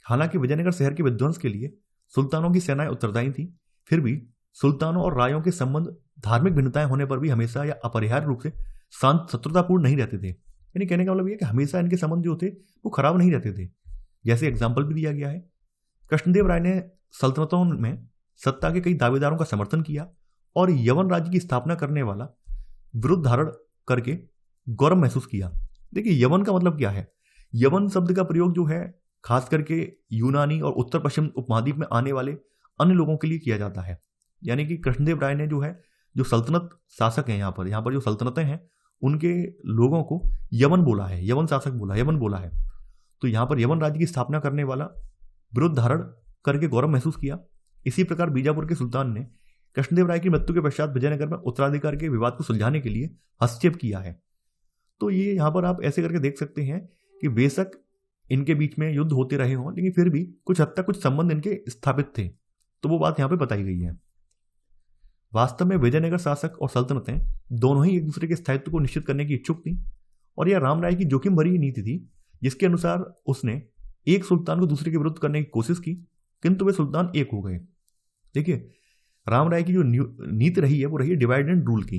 हालांकि विजयनगर शहर के विध्वंस के लिए सुल्तानों की सेनाएं उत्तरदायी थी, फिर भी सुल्तानों और रायों के संबंध धार्मिक भिन्नताएं होने पर भी हमेशा या अपरिहार्य रूप से शांत शत्रुतापूर्ण नहीं रहते थे। यानी कहने का मतलब यह कि हमेशा इनके संबंध जो थे वो खराब नहीं रहते थे। जैसे एग्जाम्पल भी दिया गया है, कृष्णदेव राय ने सल्तनतों में सत्ता के कई दावेदारों का समर्थन किया और यवन राज्य की स्थापना करने वाला विरुद्ध धारण करके गौरव महसूस किया। देखिए यवन का मतलब क्या है? यवन शब्द का प्रयोग जो है खास करके यूनानी और उत्तर पश्चिम उपमहाद्वीप में आने वाले अन्य लोगों के लिए किया जाता है। यानी कि कृष्णदेव राय ने जो सल्तनत शासक हैं, यहाँ पर जो सल्तनतें हैं उनके लोगों को यवन बोला है, यवन शासक बोला, यवन बोला है। तो यहाँ पर यवन राज्य की स्थापना करने वाला विरुद्ध धारण करके गौरव महसूस किया। इसी प्रकार बीजापुर के सुल्तान ने कृष्णदेव राय की मृत्यु के पश्चात विजयनगर में उत्तराधिकार के विवाद को सुलझाने के लिए हस्तक्षेप किया है। तो ये यहाँ पर आप ऐसे करके देख सकते हैं कि बेशक इनके बीच में युद्ध होते रहे हों, लेकिन फिर भी कुछ हद तक कुछ संबंध इनके स्थापित थे। तो वो बात यहाँ पे बताई गई है। वास्तव में विजयनगर शासक और सल्तनतें दोनों ही एक दूसरे के स्थायित्व को निश्चित करने की इच्छुक थी और यह राम राय की जोखिम भरी नीति थी जिसके अनुसार उसने एक सुल्तान को दूसरे के विरुद्ध करने की कोशिश की, किंतु वे सुल्तान एक हो गए। देखिए राम राय की जो नीति रही है वो रही है डिवाइड एंड रूल की।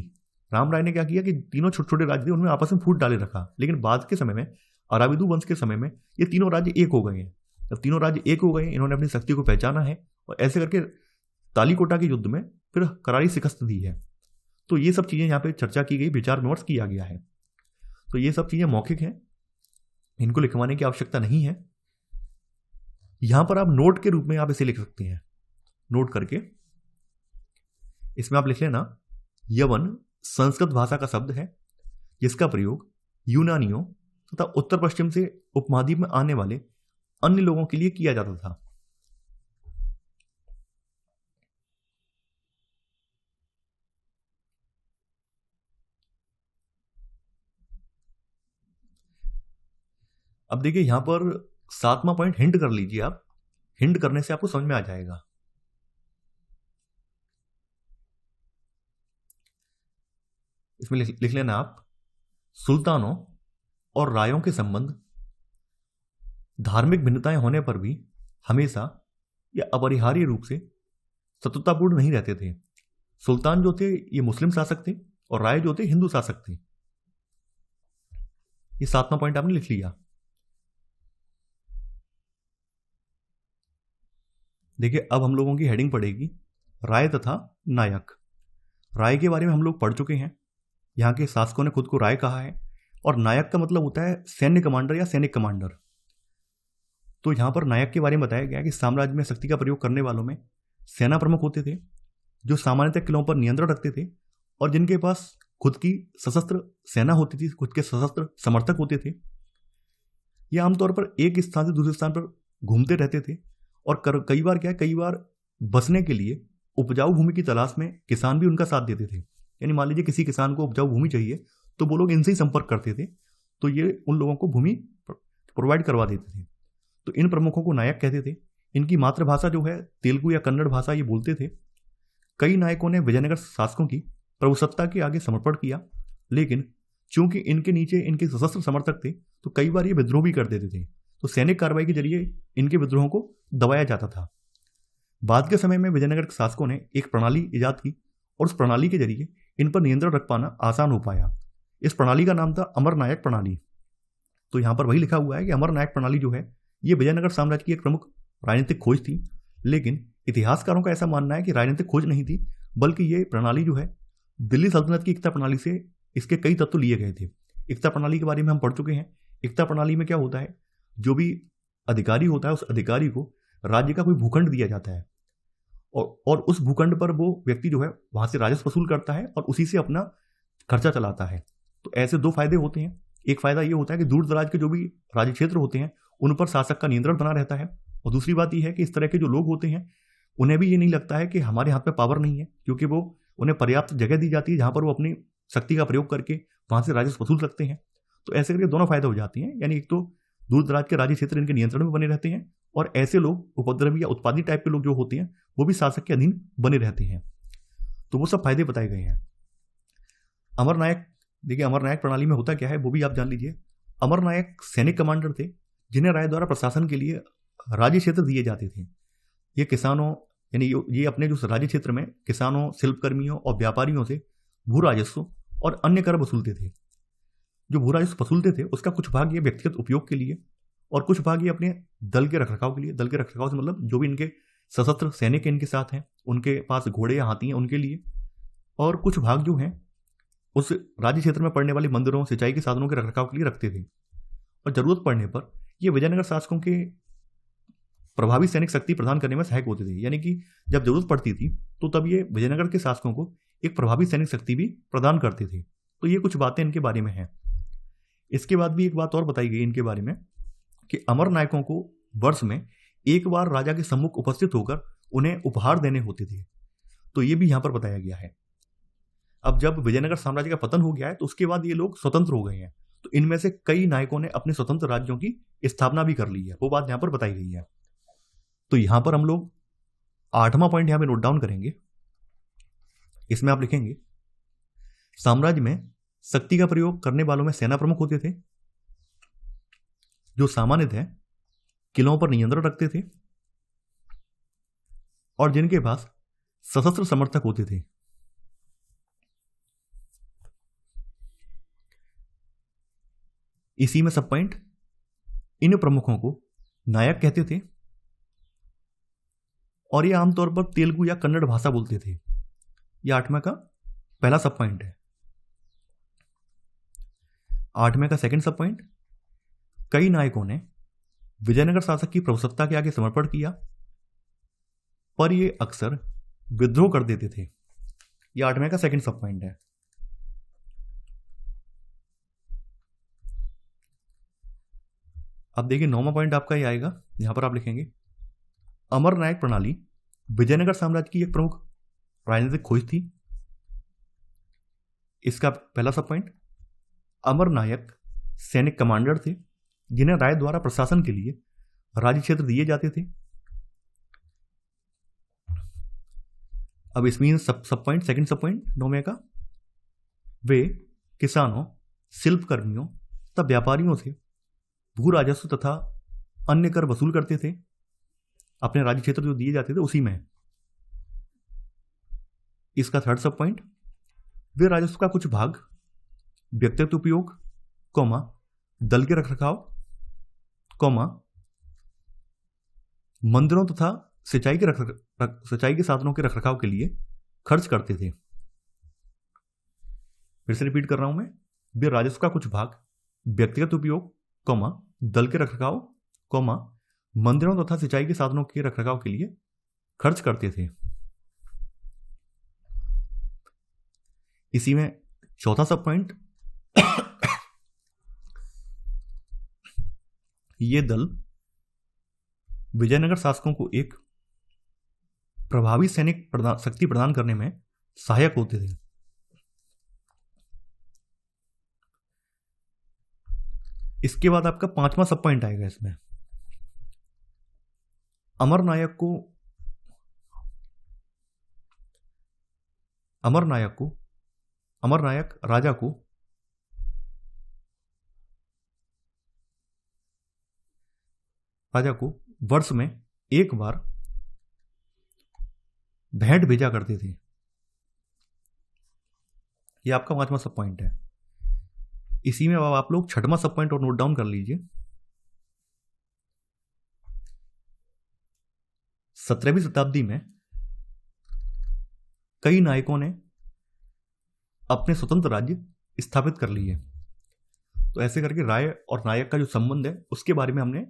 राम राय ने क्या किया कि तीनों छोटे छोटे राज्य थे उनमें आपस में फूट डाले रखा, लेकिन बाद के समय में अराविदु वंश के समय में ये तीनों राज्य एक हो गए हैं। जब तीनों राज्य एक हो गए, इन्होंने अपनी शक्ति को पहचाना है और ऐसे करके तालीकोटा के युद्ध में फिर करारी शिकस्त दी है। तो ये सब चीजें यहाँ पे चर्चा की गई, विचार विमर्श किया गया है। तो ये सब चीजें मौखिक हैं, इनको लिखवाने की आवश्यकता नहीं है। यहां पर आप नोट के रूप में आप इसे लिख सकते हैं, नोट करके इसमें आप लिख लेना यवन संस्कृत भाषा का शब्द है जिसका प्रयोग यूनानियों तथा उत्तर पश्चिम से उपमहाद्वीप में आने वाले अन्य लोगों के लिए किया जाता था। अब देखिए यहां पर 7वां पॉइंट हिंट कर लीजिए आप, हिंट करने से आपको समझ में आ जाएगा। इसमें लिख लेना आप, सुल्तानों और रायों के संबंध धार्मिक भिन्नताएं होने पर भी हमेशा या अपरिहार्य रूप से शत्रुतापूर्ण नहीं रहते थे। सुल्तान जो थे ये मुस्लिम शासक थे और राय जो थे हिंदू शासक थे। ये 7वां पॉइंट आपने लिख लिया। देखिए अब हम लोगों की हेडिंग पड़ेगी राय तथा नायक। राय के बारे में हम लोग पढ़ चुके हैं, यहाँ के शासकों ने खुद को राय कहा है, और नायक का मतलब होता है सैन्य कमांडर या सैनिक कमांडर। तो यहाँ पर नायक के बारे में बताया गया कि साम्राज्य में शक्ति का प्रयोग करने वालों में सेना प्रमुख होते थे, जो सामान्यतः किलों पर नियंत्रण रखते थे और जिनके पास खुद की सशस्त्र सेना होती थी, खुद के सशस्त्र समर्थक होते थे। ये आमतौर पर एक स्थान से दूसरे स्थान पर घूमते रहते थे और कई बार बसने के लिए उपजाऊ भूमि की तलाश में किसान भी उनका साथ देते थे। यानी मान लीजिए किसी किसान को उपजाऊ भूमि चाहिए तो वो लोग इनसे ही संपर्क करते थे, तो ये उन लोगों को भूमि प्रोवाइड करवा देते थे। तो इन प्रमुखों को नायक कहते थे। इनकी मातृभाषा जो है तेलुगु या कन्नड़ भाषा ये बोलते थे। कई नायकों ने विजयनगर शासकों की प्रभुसत्ता के आगे समर्पण किया, लेकिन चूंकि इनके नीचे इनके सशस्त्र समर्थक थे तो कई बार ये विद्रोह भी कर देते थे। तो सैनिक कार्रवाई के जरिए इनके विद्रोहों को दबाया जाता था। बाद के समय में विजयनगर के शासकों ने एक प्रणाली ईजाद की और उस प्रणाली के जरिए इन पर नियंत्रण रख पाना आसान हो पाया। इस प्रणाली का नाम था अमर नायक प्रणाली। तो यहाँ पर वही लिखा हुआ है कि अमर नायक प्रणाली जो है ये विजयनगर साम्राज्य की एक प्रमुख राजनीतिक खोज थी, लेकिन इतिहासकारों का ऐसा मानना है कि राजनीतिक खोज नहीं थी, बल्कि ये प्रणाली जो है दिल्ली सल्तनत की एकता प्रणाली से इसके कई तत्व लिए गए थे। एकता प्रणाली के बारे में हम पढ़ चुके हैं। एकता प्रणाली में क्या होता है, जो भी अधिकारी होता है उस अधिकारी को राज्य का कोई भूखंड दिया जाता है और उस भूखंड पर वो व्यक्ति जो है वहां से राजस्व वसूल करता है और उसी से अपना खर्चा चलाता है। तो ऐसे दो फायदे होते हैं। एक फायदा ये होता है कि दूर दराज के जो भी राज्य क्षेत्र होते हैं उन पर शासक का नियंत्रण बना रहता है, और दूसरी बात यह है कि इस तरह के जो लोग होते हैं उन्हें भी ये नहीं लगता है कि हमारे हाथ में पावर नहीं है, क्योंकि वो उन्हें पर्याप्त जगह दी जाती है जहां पर वो अपनी शक्ति का प्रयोग करके वहां से राजस्व वसूल सकते हैं। तो ऐसे करके दोनों फायदे हो जाते हैं। यानी एक तो दूर दराज के राज्य क्षेत्र इनके नियंत्रण में बने रहते हैं, और ऐसे लोग उपद्रवी या उत्पादी टाइप के लोग जो होते हैं वो भी शासक के अधीन बने रहते हैं। तो वो सब फायदे बताए गए हैं। अमर नायक, देखिए अमर नायक प्रणाली में होता क्या है वो भी आप जान लीजिए। अमर नायक सैनिक कमांडर थे जिन्हें राय द्वारा प्रशासन के लिए राज्य क्षेत्र दिए जाते थे। ये किसानों यानी ये अपने जो राज्य क्षेत्र में किसानों, शिल्पकर्मियों और व्यापारियों से भू राजस्व और अन्य कर वसूलते थे। जो भू राजस्व वसूलते थे उसका कुछ भाग ये व्यक्तिगत उपयोग के लिए और कुछ भाग ये अपने दल के रखरखाव के लिए। दल के रखरखाव से मतलब जो भी इनके सशस्त्र सैनिक इनके साथ हैं, उनके पास घोड़े या हाथी हैं उनके लिए, और कुछ भाग जो हैं उस राज्य क्षेत्र में पड़ने वाले मंदिरों, सिंचाई के साधनों के रखरखाव के लिए रखते थे। और जरूरत पड़ने पर ये विजयनगर शासकों के प्रभावी सैनिक शक्ति प्रदान करने में सहायक होते थे। यानी कि जब जरूरत पड़ती थी तो तब ये विजयनगर के शासकों को एक प्रभावी सैनिक शक्ति भी प्रदान करते थे। तो ये कुछ बातें इनके बारे में हैं। इसके बाद भी एक बात और बताई गई इनके बारे में कि अमर नायकों को वर्ष में एक बार राजा के सम्मुख उपस्थित होकर उन्हें उपहार देने होते थे। तो ये भी यहां पर बताया गया है। अब जब विजयनगर साम्राज्य का पतन हो गया है तो उसके बाद ये लोग स्वतंत्र हो गए हैं, तो इनमें से कई नायकों ने अपने स्वतंत्र राज्यों की स्थापना भी कर ली है। वो बात यहां पर बताई गई है। तो यहां पर हम लोग 8वां पॉइंट यहां पे नोट डाउन करेंगे। इसमें आप लिखेंगे, साम्राज्य में शक्ति का प्रयोग करने वालों में सेना प्रमुख होते थे जो सामान्यतः किलों पर नियंत्रण रखते थे और जिनके पास सशस्त्र समर्थक होते थे। इसी में सब पॉइंट, इन प्रमुखों को नायक कहते थे और ये आमतौर पर तेलुगु या कन्नड़ भाषा बोलते थे। यह 8वें का पहला सब पॉइंट है। 8वें का सेकंड सब पॉइंट, कई नायकों ने विजयनगर शासक की प्रभुसत्ता के आगे समर्पण किया पर ये अक्सर विद्रोह कर देते थे। यह 8वें का सेकंड सब पॉइंट है। अब देखिए 9वां पॉइंट आपका ये आएगा। यहां पर आप लिखेंगे, अमर नायक प्रणाली विजयनगर साम्राज्य की एक प्रमुख राजनीतिक खोज थी। इसका पहला सब पॉइंट, अमर नायक सैनिक कमांडर थे जिन्हें राय द्वारा प्रशासन के लिए राज्य क्षेत्र दिए जाते थे। अब इसमें सब पॉइंट, सेकंड सब पॉइंट 9 का, वे किसानों, शिल्पकर्मियों तथा व्यापारियों से भू राजस्व तथा अन्य कर वसूल करते थे, अपने राज्य क्षेत्र जो दिए जाते थे उसी में। इसका थर्ड सब पॉइंट, वे राजस्व का कुछ भाग व्यक्तिगत उपयोग, दल के रखरखाव, मंदिरों तथा सिंचाई के साधनों के रखरखाव के लिए खर्च करते थे। फिर से रिपीट कर रहा हूं मैं, वे राजस्व का कुछ भाग व्यक्तिगत उपयोग, दल के रखरखाव, मंदिरों तथा सिंचाई के साधनों के रखरखाव के लिए खर्च करते थे। इसी में चौथा सब पॉइंट, ये दल विजयनगर शासकों को एक प्रभावी सैनिक शक्ति प्रदान करने में सहायक होते थे। इसके बाद आपका पांचवा सब पॉइंट आएगा। इसमें अमर नायक राजा को वर्ष में एक बार भेंट भेजा करते थे। यह आपका पांचवा सब पॉइंट है। इसी में अब आप लोग छठवां सब पॉइंट और नोट डाउन कर लीजिए। 17वीं शताब्दी में कई नायकों ने अपने स्वतंत्र राज्य स्थापित कर लिए। तो ऐसे करके राय और नायक का जो संबंध है उसके बारे में हमने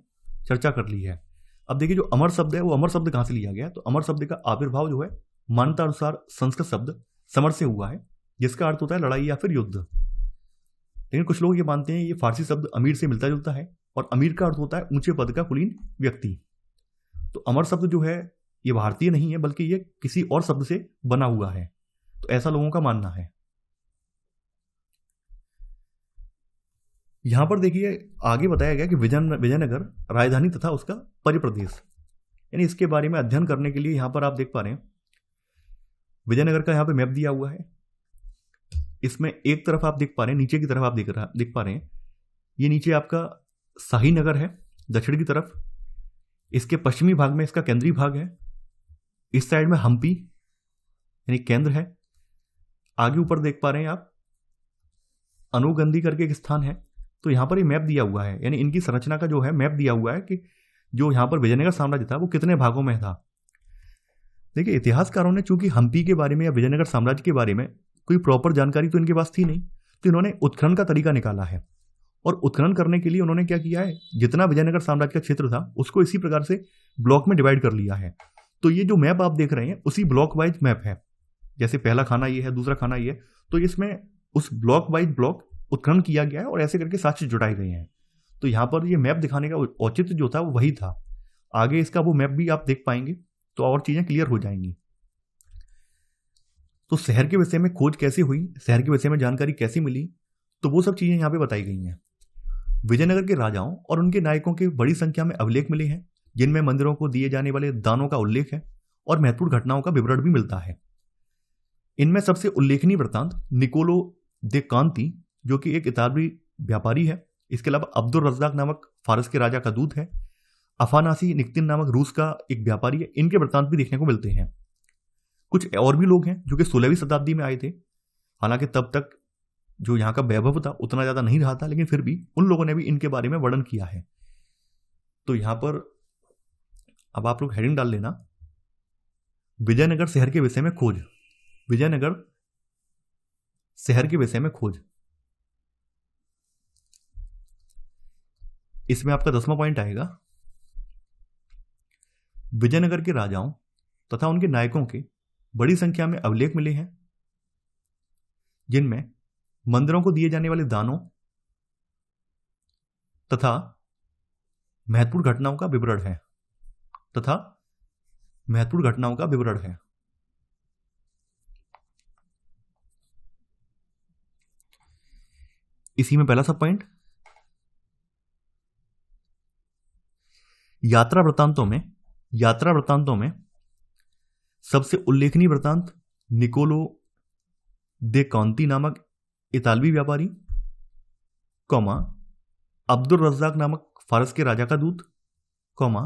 चर्चा कर ली है। अब देखिए, जो अमर शब्द है वो अमर शब्द कहां से लिया गया है? तो अमर शब्द का आविर्भाव जो है मान्यता अनुसार संस्कृत शब्द समर से हुआ है, जिसका अर्थ होता है लड़ाई या फिर युद्ध। लेकिन कुछ लोग ये मानते हैं ये फारसी शब्द अमीर से मिलता जुलता है, और अमीर का अर्थ होता है ऊंचे पद का कुलीन व्यक्ति। तो अमर शब्द जो है ये भारतीय नहीं है, बल्कि ये किसी और शब्द से बना हुआ है। तो ऐसा लोगों का मानना है। यहां पर देखिए आगे बताया गया कि विजयनगर राजधानी तथा उसका परिप्रदेश, यानी इसके बारे में अध्ययन करने के लिए यहां पर आप देख पा रहे हैं विजयनगर का यहां पे मैप दिया हुआ है। इसमें एक तरफ आप देख पा रहे हैं, नीचे की तरफ आप देख पा रहे हैं, ये नीचे आपका शाही नगर है दक्षिण की तरफ। इसके पश्चिमी भाग में इसका केंद्रीय भाग है। इस साइड में हम्पी यानी केंद्र है। आगे ऊपर देख पा रहे हैं आप अनुगंधी करके एक स्थान है। तो यहां पर ये मैप दिया हुआ है, यानी इनकी संरचना का जो है मैप दिया हुआ है कि जो यहां पर विजयनगर साम्राज्य था वो कितने भागों में था। देखिए, इतिहासकारों ने चूंकि हम्पी के बारे में या विजयनगर साम्राज्य के बारे में कोई प्रॉपर जानकारी तो इनके पास थी नहीं, तो इन्होंने उत्खनन का तरीका निकाला है। और उत्खनन करने के लिए उन्होंने क्या किया है, जितना विजयनगर साम्राज्य का क्षेत्र था उसको इसी प्रकार से ब्लॉक में डिवाइड कर लिया है। तो ये जो मैप आप देख रहे हैं उसी ब्लॉक वाइज मैप है। जैसे पहला खाना ये है, दूसरा खाना ये है, तो इसमें उस ब्लॉक वाइज ब्लॉक उत्खनन किया गया है और ऐसे करके साक्ष्य जुटाए गए हैं। तो यहाँ पर ये मैप दिखाने का औचित्य जो था वो वही था। आगे इसका वो मैप भी आप देख पाएंगे तो और चीजें क्लियर हो जाएंगी। तो शहर के विषय में खोज कैसे हुई, शहर के विषय में जानकारी कैसे मिली, तो वो सब चीजें यहाँ पे बताई गई हैं। विजयनगर के राजाओं और उनके नायकों के बड़ी संख्या में अभिलेख मिले हैं, जिनमें मंदिरों को दिए जाने वाले दानों का उल्लेख है और महत्वपूर्ण घटनाओं का विवरण भी मिलता है। इनमें सबसे उल्लेखनीय वृत्तांत निकोलो दे कांती, जो कि एक इतालवी व्यापारी है। इसके अलावा अब्दुल रज्जाक नामक फारस के राजा का दूत है। अफानासी निक्तिन नामक रूस का एक व्यापारी है। इनके वृत्तांत भी देखने को मिलते हैं। कुछ और भी लोग हैं जो कि 16वीं शताब्दी में आए थे। हालांकि तब तक जो यहाँ का वैभव था उतना ज्यादा नहीं रहा था, लेकिन फिर भी उन लोगों ने भी इनके बारे में वर्णन किया है। तो यहां पर अब आप लोग हेडिंग डाल लेना, विजयनगर शहर के विषय में खोज। विजयनगर शहर के विषय में खोज। इसमें आपका 10वां पॉइंट आएगा, विजयनगर के राजाओं तथा उनके नायकों के बड़ी संख्या में अभिलेख मिले हैं, जिनमें मंदिरों को दिए जाने वाले दानों तथा महत्वपूर्ण घटनाओं का विवरण है। इसी में पहला सब पॉइंट, यात्रा वृत्तांतों में सबसे उल्लेखनीय वृत्तांत निकोलो दे कॉन्ती नामक इतालवी व्यापारी, कॉमा अब्दुल रज्जाक नामक फारस के राजा का दूत, कॉमा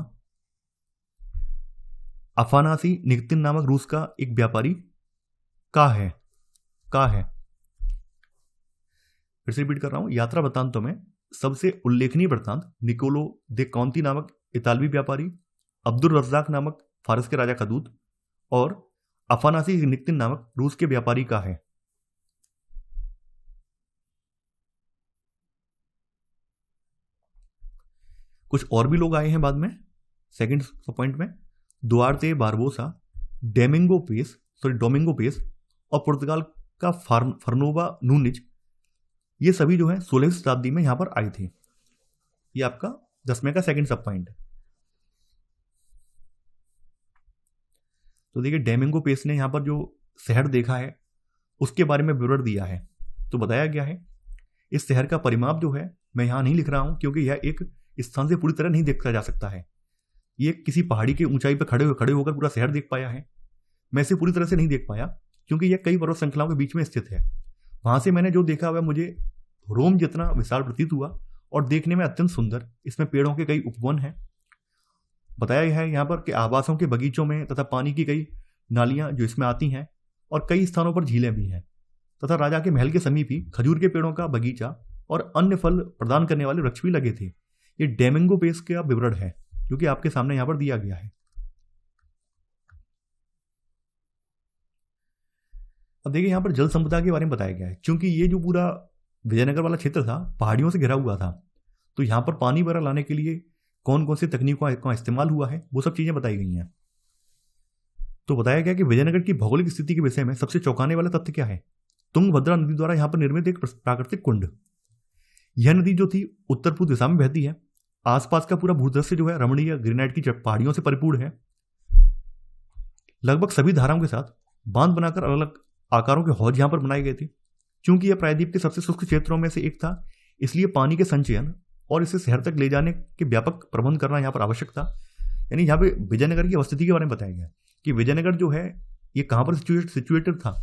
अफानासी निकतिन नामक रूस का एक व्यापारी का है। फिर से रिपीट कर रहा हूं, यात्रा वृत्तांतों में सबसे उल्लेखनीय वृत्तांत निकोलो दे कॉन्ती नामक इतालवी व्यापारी, अब्दुल रज्जाक नामक फारस के राजा का दूत और अफानासी निकतिन नामक रूस के व्यापारी का है। कुछ और भी लोग आए हैं बाद में सेकंड पॉइंट में, दुआर्ते बारबोसा, डोमिंगो पेस और पुर्तगाल का फर्नोवा नूनिज, ये सभी जो है 16वीं शताब्दी में यहां पर आए थे। ये आपका 10वें का सेकंड सब पॉइंट है। तो देखिए डोमिंगो पेस ने यहां पर जो शहर देखा है उसके बारे में विवरण दिया है। तो बताया गया है इस शहर का परिमाप जो है मैं यहां नहीं लिख रहा हूं क्योंकि यह एक स्थान से पूरी तरह नहीं देखा जा सकता है। ये किसी पहाड़ी की ऊंचाई पर खड़े होकर पूरा शहर देख पाया है। मैं इसे पूरी तरह से नहीं देख पाया क्योंकि यह कई पर्वत श्रृंखलाओं के बीच में स्थित है। वहां से मैंने जो देखा वह मुझे रोम जितना विशाल प्रतीत हुआ और देखने में अत्यंत सुंदर। इसमें पेड़ों के कई उपवन हैं। बताया गया है यहाँ पर कि आवासों के बगीचों में तथा पानी की कई नालियां जो इसमें आती हैं और कई स्थानों पर झीलें भी हैं तथा राजा के महल के समीप ही खजूर के पेड़ों का बगीचा और अन्य फल प्रदान करने वाले वृक्ष भी लगे थे। ये डोमिंगो पेस का विवरण है जो कि आपके सामने यहां पर दिया गया है। अब देखिए यहां पर जल संपदा के बारे में बताया गया है। क्योंकि ये जो पूरा विजयनगर वाला क्षेत्र था पहाड़ियों से घिरा हुआ था, तो यहां पर पानी वगैरह लाने के लिए कौन कौन सी तकनीकों का इस्तेमाल हुआ है वो सब चीजें बताई गई हैं। तो बताया गया कि विजयनगर की भौगोलिक स्थिति के विषय में सबसे चौंकाने वाला तथ्य क्या है? तुंगभद्रा नदी द्वारा यहां पर निर्मित एक प्राकृतिक कुंड। यह नदी जो थी उत्तर पूर्व दिशा में बहती है। आसपास का पूरा भूदृश्य जो है रमणीय ग्रेनाइट की पहाड़ियों से परिपूर्ण है। लगभग सभी धाराओं के साथ बांध बनाकर अलग अलग आकारों के हौज यहां पर बनाए गए थे। क्योंकि यह प्रायद्वीप के सबसे शुष्क क्षेत्रों में से एक था, इसलिए पानी के संचयन और इसे शहर तक ले जाने के व्यापक प्रबंध करना यहाँ पर आवश्यक था। यानी यहाँ पे विजयनगर की अवस्थिति के बारे में बताया गया कि विजयनगर जो है ये कहाँ पर सिचुएटेड था।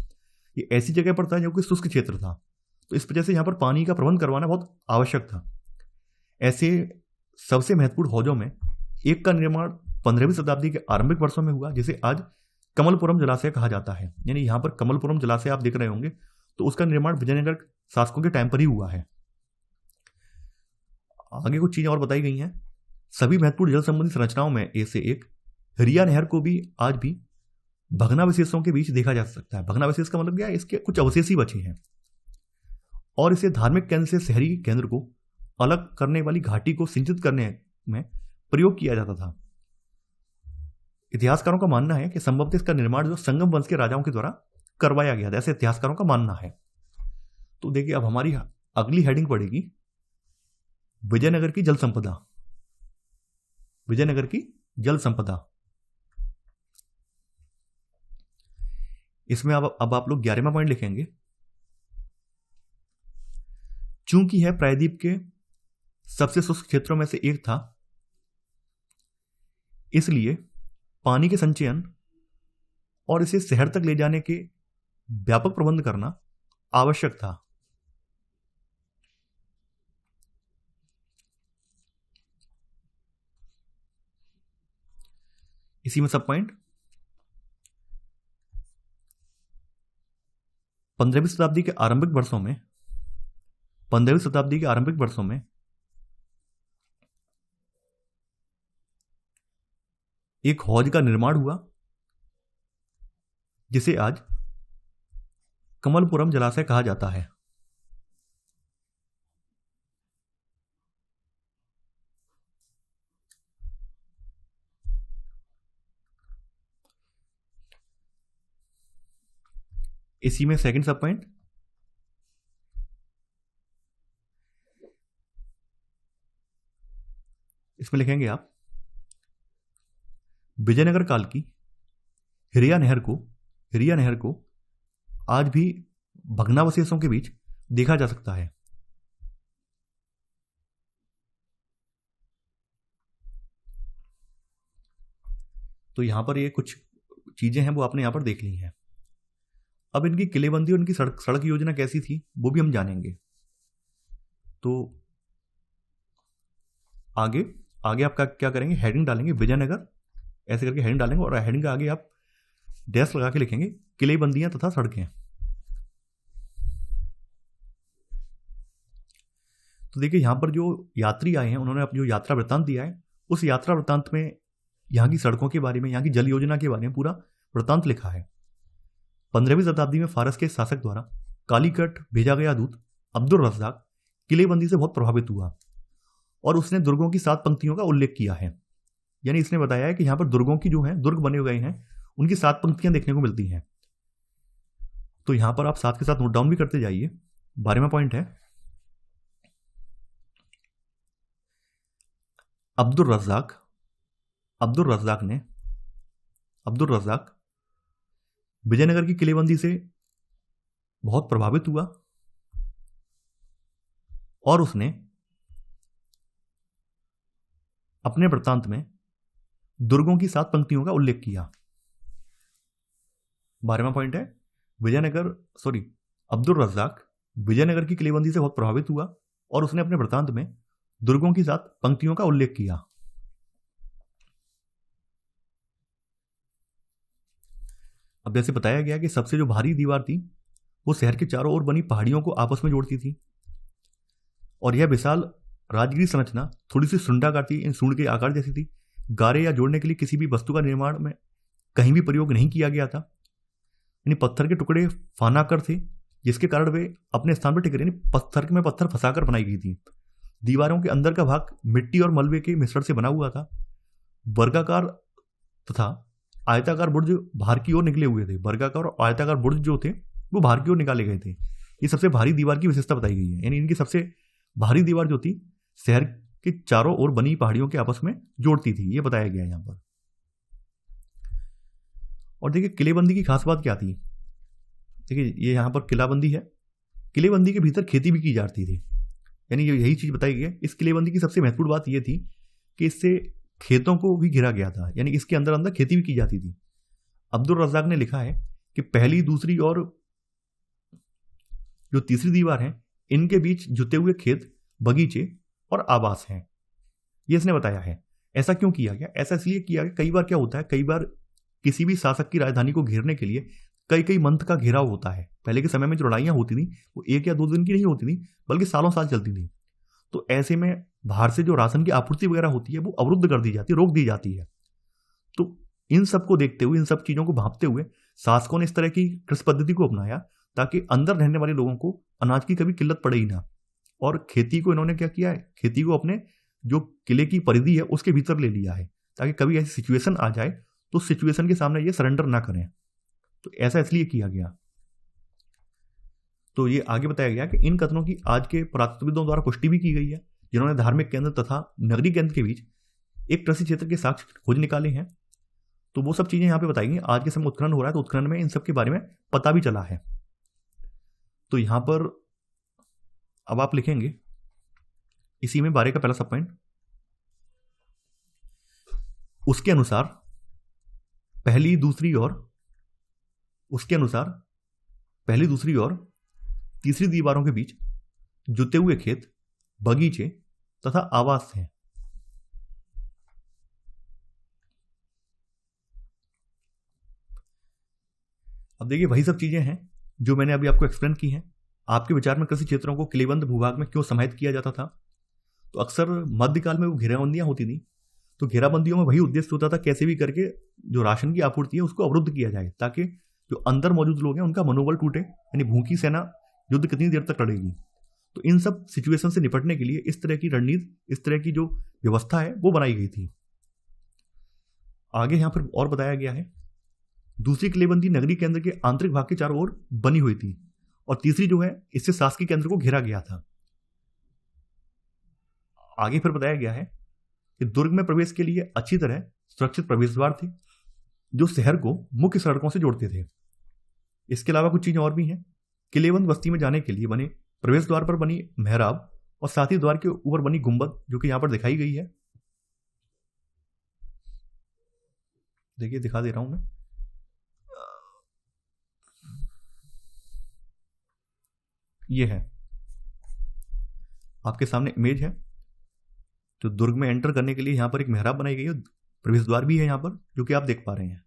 ये ऐसी जगह पर था जो कि शुष्क क्षेत्र था, तो इस वजह से यहाँ पर पानी का प्रबंध करवाना बहुत आवश्यक था। ऐसे सबसे महत्वपूर्ण हौजों में एक का निर्माण 15वीं शताब्दी के आरंभिक वर्षों में हुआ, जिसे आज कमलपुरम जलाशय कहा जाता है। यानी यहाँ पर कमलपुरम जलाशय आप देख रहे होंगे, तो उसका निर्माण विजयनगर शासकों के टाइम पर ही हुआ है। आगे कुछ चीजें और बताई गई हैं। सभी महत्वपूर्ण जल संबंधी संरचनाओं में से एक रिया नहर को भी आज भी भग्नावशेषों के बीच देखा जा सकता है। भग्नावशेष का मतलब क्या है? इसके कुछ अवशेष ही बचे हैं और इसे धार्मिक केंद्र से शहरी केंद्र को अलग करने वाली घाटी को सिंचित करने में प्रयोग किया जाता था। इतिहासकारों का मानना है कि संभवतः इसका निर्माण जो संगम वंश के राजाओं के द्वारा करवाया गया था, ऐसे इतिहासकारों का मानना है। तो देखिए अब हमारी अगली हेडिंग पड़ेगी विजयनगर की जल संपदा। विजयनगर की जल संपदा, इसमें अब आप लोग 11वां पॉइंट लिखेंगे। चूंकि यह प्रायद्वीप के सबसे शुष्क क्षेत्रों में से एक था, इसलिए पानी के संचयन और इसे शहर तक ले जाने के व्यापक प्रबंध करना आवश्यक था। इसी में सब पॉइंट 15वीं शताब्दी के आरंभिक वर्षों में एक हौज का निर्माण हुआ, जिसे आज कमलपुरम जलाशय कहा जाता है। इसी में सेकंड सब पॉइंट इसमें लिखेंगे आप विजयनगर काल की रिया नहर को आज भी भग्नावशेषों के बीच देखा जा सकता है। तो यहाँ पर ये कुछ चीज़ें हैं वो आपने यहाँ पर देख ली हैं। अब इनकी किलेबंदी और इनकी सड़क योजना कैसी थी वो भी हम जानेंगे। तो आगे आगे आप क्या करेंगे, हेडिंग डालेंगे विजयनगर, ऐसे करके हेडिंग डालेंगे और हेडिंग के आगे आप डैश लगा के लिखेंगे किलेबंदियां तथा सड़कें। तो देखिए यहाँ पर जो यात्री आए हैं उन्होंने अपनी जो यात्रा वृत्तांत दिया है, उस यात्रा वृत्तांत में यहाँ की सड़कों के बारे में, यहाँ की जल योजना के बारे में पूरा वृत्तांत लिखा है। 15वीं शताब्दी में फारस के शासक द्वारा कालीकट भेजा गया दूत अब्दुल रज़्ज़ाक किलेबंदी से बहुत प्रभावित हुआ और उसने दुर्गों की 7 पंक्तियों का उल्लेख किया है। यानी इसने बताया है कि यहाँ पर दुर्गों की जो है, दुर्ग बने गए हैं, उनकी 7 पंक्तियां देखने को मिलती हैं। तो यहाँ पर आप साथ के साथ नोट डाउन भी करते जाइए। 12वां पॉइंट है, अब्दुल रज़्ज़ाक विजयनगर की किलेबंदी से बहुत प्रभावित हुआ और उसने अपने वृत्तांत में दुर्गों की 7 पंक्तियों का उल्लेख किया। 12वां पॉइंट है, अब्दुल रज़्ज़ाक विजयनगर की किलेबंदी से बहुत प्रभावित हुआ और उसने अपने वृत्तांत में दुर्गों की 7 पंक्तियों का उल्लेख किया। अब जैसे बताया गया कि सबसे जो भारी दीवार थी वो शहर के चारों ओर बनी पहाड़ियों को आपस में जोड़ती थी और यह विशाल राजगीर संरचना थोड़ी सी सूंड के आकार जैसी थी। गारे या जोड़ने के लिए किसी भी वस्तु का निर्माण में कहीं भी प्रयोग नहीं किया गया था। यानी पत्थर के टुकड़े फानाकर थे जिसके कारण वे अपने स्थान पर टिके रहे, पत्थर में पत्थर फंसाकर बनाई गई थी। दीवारों के अंदर का भाग मिट्टी और मलबे के मिश्रण से बना हुआ था। वर्गाकार तथा आयताकार बुर्ज बाहर की ओर निकले हुए थे। वर्गाकार और आयताकार बुर्ज जो थे वो बाहर की ओर निकाले गए थे। ये सबसे भारी दीवार की विशेषता बताई गई है। यानी इनकी सबसे भारी दीवार जो थी शहर के चारों ओर बनी पहाड़ियों के आपस में जोड़ती थी, ये बताया गया यहाँ पर। और देखिए किलेबंदी की खास बात क्या थी। देखिए ये यहाँ पर किलाबंदी है, किलेबंदी के भीतर खेती भी की जाती थी। यानी यही चीज बताई गई है। इस किलेबंदी की सबसे महत्वपूर्ण बात यह थी कि इससे खेतों को भी घिरा गया था, यानी इसके अंदर अंदर खेती भी की जाती थी। अब्दुल रज़्ज़ाक ने लिखा है कि पहली, दूसरी और जो तीसरी दीवार है इनके बीच जुते हुए खेत, बगीचे और आवास हैं, ये इसने बताया है। ऐसा क्यों किया गया? ऐसा इसलिए किया गया, कई बार क्या होता है, कई बार किसी भी शासक की राजधानी को घेरने के लिए कई मंथ का घेराव होता है। पहले के समय में जो लड़ाइयां होती थी वो 1 या 2 दिन की नहीं होती थी, बल्कि सालों साल चलती थी। तो ऐसे में बाहर से जो राशन की आपूर्ति वगैरह होती है वो अवरुद्ध कर दी जाती है, रोक दी जाती है। तो इन सब को देखते हुए, इन सब चीजों को भांपते हुए शासकों ने इस तरह की कृषि पद्धति को अपनाया ताकि अंदर रहने वाले लोगों को अनाज की कभी किल्लत पड़े ही ना। और खेती को इन्होंने क्या किया है, खेती को अपने जो किले की परिधि है उसके भीतर ले लिया है ताकि कभी ऐसी सिचुएशन आ जाए तो सिचुएशन के सामने ये सरेंडर ना करें। तो ऐसा इसलिए किया गया। तो ये आगे बताया गया कि इन कथनों की आज के पुरातत्वविदों द्वारा पुष्टि भी की गई है, जिन्होंने धार्मिक केंद्र तथा नगरीय केंद्र के बीच एक कृषि क्षेत्र के साक्ष्य खोज निकाले हैं। तो वो सब चीजें यहाँ पे बताई गई। आज के समय उत्खनन हो रहा है तो उत्खनन में इन सब के बारे में पता भी चला है। तो यहां पर अब आप लिखेंगे इसी में 12 का पहला सब पॉइंट, उसके अनुसार पहली दूसरी और तीसरी दीवारों के बीच जुते हुए खेत, बगीचे तथा आवास हैं। अब देखिए वही सब चीजें हैं जो मैंने अभी आपको एक्सप्लेन की हैं। आपके विचार में कृषि क्षेत्रों को किलेबंद भूभाग में क्यों समाहित किया जाता था? तो अक्सर मध्यकाल में वो घेराबंदियां होती थी, तो घेराबंदियों में वही उद्देश्य होता था कैसे भी करके जो राशन की आपूर्ति है उसको अवरुद्ध किया जाए ताकि जो अंदर मौजूद लोग हैं उनका मनोबल टूटे। यानी भूखी सेना युद्ध कितनी देर तक लड़ेगी। तो इन सब सिचुएशन से निपटने के लिए इस तरह की रणनीति, इस तरह की जो व्यवस्था है वो बनाई गई थी। आगे यहां पर और बताया गया है, दूसरी किलेबंदी नगरीय केंद्र के आंतरिक भाग के चारों ओर बनी हुई थी और तीसरी जो है इससे शासकीय केंद्र को घेरा गया था। आगे फिर बताया गया है कि दुर्ग में प्रवेश के लिए अच्छी तरह सुरक्षित प्रवेश द्वार थे जो शहर को मुख्य सड़कों से जोड़ते थे। इसके अलावा कुछ चीजें और भी हैं। किलेबंद बस्ती में जाने के लिए बने प्रवेश द्वार पर बनी मेहराब और साथ ही द्वार के ऊपर बनी गुंबद जो कि यहां पर दिखाई गई है। देखिए दिखा दे रहा हूं मैं। ये है आपके सामने इमेज है। तो दुर्ग में एंटर करने के लिए यहाँ पर एक मेहराब बनाई गई है, प्रवेश द्वार भी है यहाँ पर, जो कि आप देख पा रहे हैं।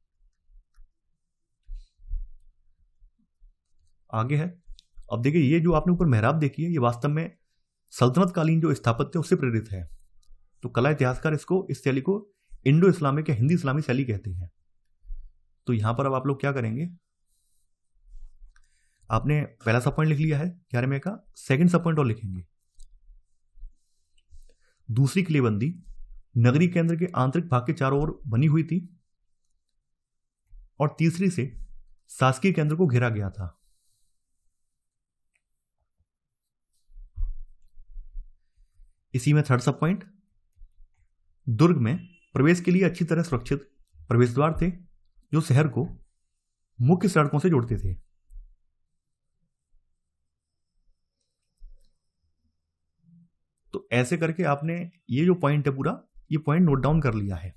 आगे है, अब देखिए ये जो आपने ऊपर मेहराब देखी है, ये वास्तव में सल्तनत कालीन जो स्थापत्य उससे प्रेरित है। तो कला इतिहासकार इसको, इस शैली को इंडो इस्लामिक या हिंदी इस्लामी शैली कहते हैं। तो यहां पर अब आप लोग क्या करेंगे, आपने पहला सब पॉइंट लिख लिया है 11वें का, सेकंड सब पॉइंट और लिखेंगे। दूसरी किलेबंदी नगरी केंद्र के आंतरिक भाग के चारों ओर बनी हुई थी, और तीसरी से शासकीय केंद्र को घेरा गया था। इसी में थर्ड सब पॉइंट, दुर्ग में प्रवेश के लिए अच्छी तरह सुरक्षित प्रवेश द्वार थे, जो शहर को मुख्य सड़कों से जोड़ते थे। तो ऐसे करके आपने ये जो पॉइंट है पूरा, ये पॉइंट नोट डाउन कर लिया है।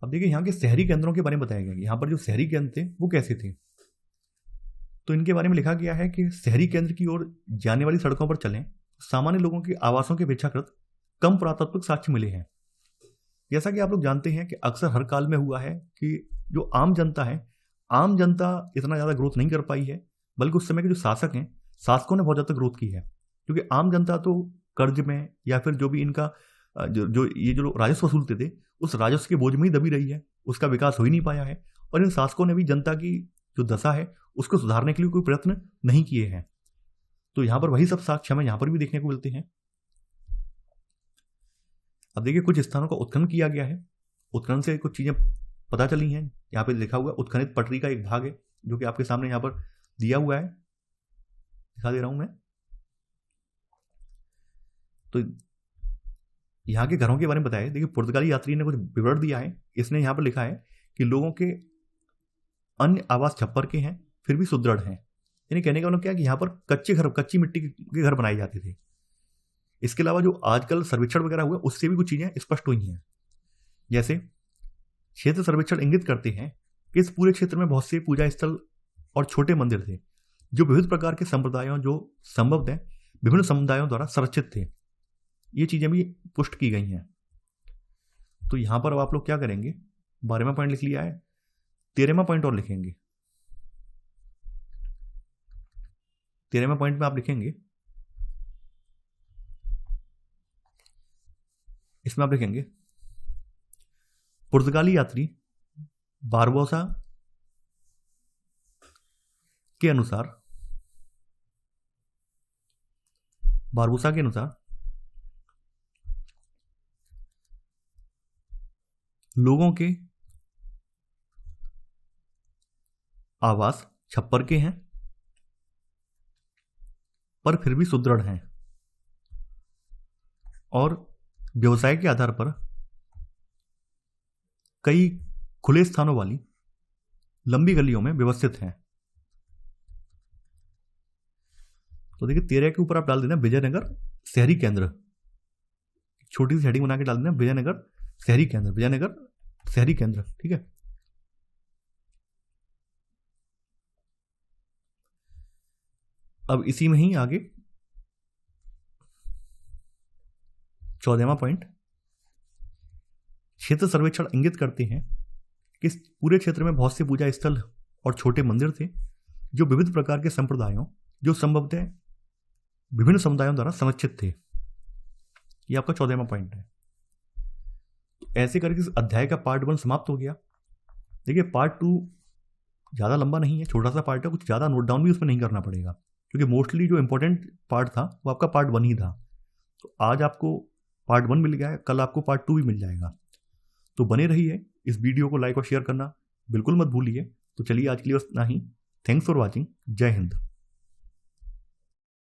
अब देखिए यहाँ के शहरी केंद्रों के बारे में बताया गया कि यहाँ पर जो शहरी केंद्र थे वो कैसे थे। तो इनके बारे में लिखा गया है कि शहरी केंद्र की ओर जाने वाली सड़कों पर चलें, सामान्य लोगों के आवासों के अपेक्षाकृत कम पुरातात्विक साक्ष्य मिले हैं। जैसा कि आप लोग जानते हैं कि अक्सर हर काल में हुआ है कि जो आम जनता है, आम जनता इतना ज़्यादा ग्रोथ नहीं कर पाई है, बल्कि उस समय के जो शासक हैं, शासकों ने बहुत ज़्यादा ग्रोथ की है। क्योंकि आम जनता तो कर्ज में या फिर जो भी इनका जो राजस्व वसूलते थे, उस राजस्व के बोझ में ही दबी रही है, उसका विकास हो ही नहीं पाया है। और इन शासकों ने भी जनता की जो दशा है उसको सुधारने के लिए कोई प्रयत्न नहीं किए हैं। तो यहाँ पर वही सब साक्ष्य हमें यहाँ पर भी देखने को मिलते हैं। अब देखिए कुछ स्थानों का उत्खनन किया गया है, उत्खनन से कुछ चीजें पता चली हैं। यहाँ पे लिखा हुआ उत्खनित पटरी का एक भाग है, जो कि आपके सामने यहाँ पर दिया हुआ है, दिखा दे रहा हूं मैं। तो यहाँ के घरों के बारे में बताया। देखिए पुर्तगाली यात्री ने कुछ विवरण दिया है, इसने यहाँ पर लिखा है कि लोगों के अन्य आवास छप्पर के हैं, फिर भी सुदृढ़ हैं। यानी कहने का मतलब क्या है कि यहाँ पर कच्चे घर, कच्ची मिट्टी के घर बनाए जाते थे। इसके अलावा जो आजकल सर्वेक्षण वगैरह हुआ, उससे भी कुछ चीजें स्पष्ट हुई हैं। जैसे क्षेत्र सर्वेक्षण इंगित करते हैं कि इस पूरे क्षेत्र में बहुत से पूजा स्थल और छोटे मंदिर थे, जो विविध प्रकार के संप्रदायों, जो संभवतः विभिन्न समुदायों द्वारा संरक्षित थे। ये चीजें भी पुष्ट की गई हैं। तो यहां पर अब आप लोग क्या करेंगे, 12वां पॉइंट लिख लिया है, 13वां पॉइंट और लिखेंगे। 13वें पॉइंट में आप लिखेंगे, इसमें आप लिखेंगे पुर्तगाली यात्री बारबोसा के अनुसार लोगों के आवास छप्पर के हैं, पर फिर भी सुदृढ़ हैं, और व्यवसाय के आधार पर कई खुले स्थानों वाली लंबी गलियों में व्यवस्थित हैं। तो देखिए 13 के ऊपर आप डाल देना विजयनगर शहरी केंद्र, छोटी सी हेडिंग बना के डाल देना विजयनगर शहरी केंद्र, विजयनगर शहरी केंद्र, ठीक है। अब इसी में ही आगे 14वां पॉइंट, क्षेत्र सर्वेक्षण इंगित करते हैं कि इस पूरे क्षेत्र में बहुत से पूजा स्थल और छोटे मंदिर थे, जो विविध प्रकार के संप्रदायों, जो संभवतः विभिन्न समुदायों द्वारा संरक्षित थे। ये आपका 14वां पॉइंट है। तो ऐसे करके इस अध्याय का पार्ट 1 समाप्त हो गया। देखिए पार्ट 2 ज़्यादा लंबा नहीं है, छोटा सा पार्ट है, कुछ ज़्यादा नोट डाउन भी उसमें नहीं करना पड़ेगा, क्योंकि मोस्टली जो इंपॉर्टेंट पार्ट था वो आपका पार्ट 1 ही था। तो आज आपको पार्ट 1 मिल गया है, कल आपको पार्ट 2 भी मिल जाएगा। तो बने रहिए, इस वीडियो को लाइक और शेयर करना बिल्कुल मत भूलिए। तो चलिए आज के लिए बस इतना ही। Thanks for watching. जय हिंद।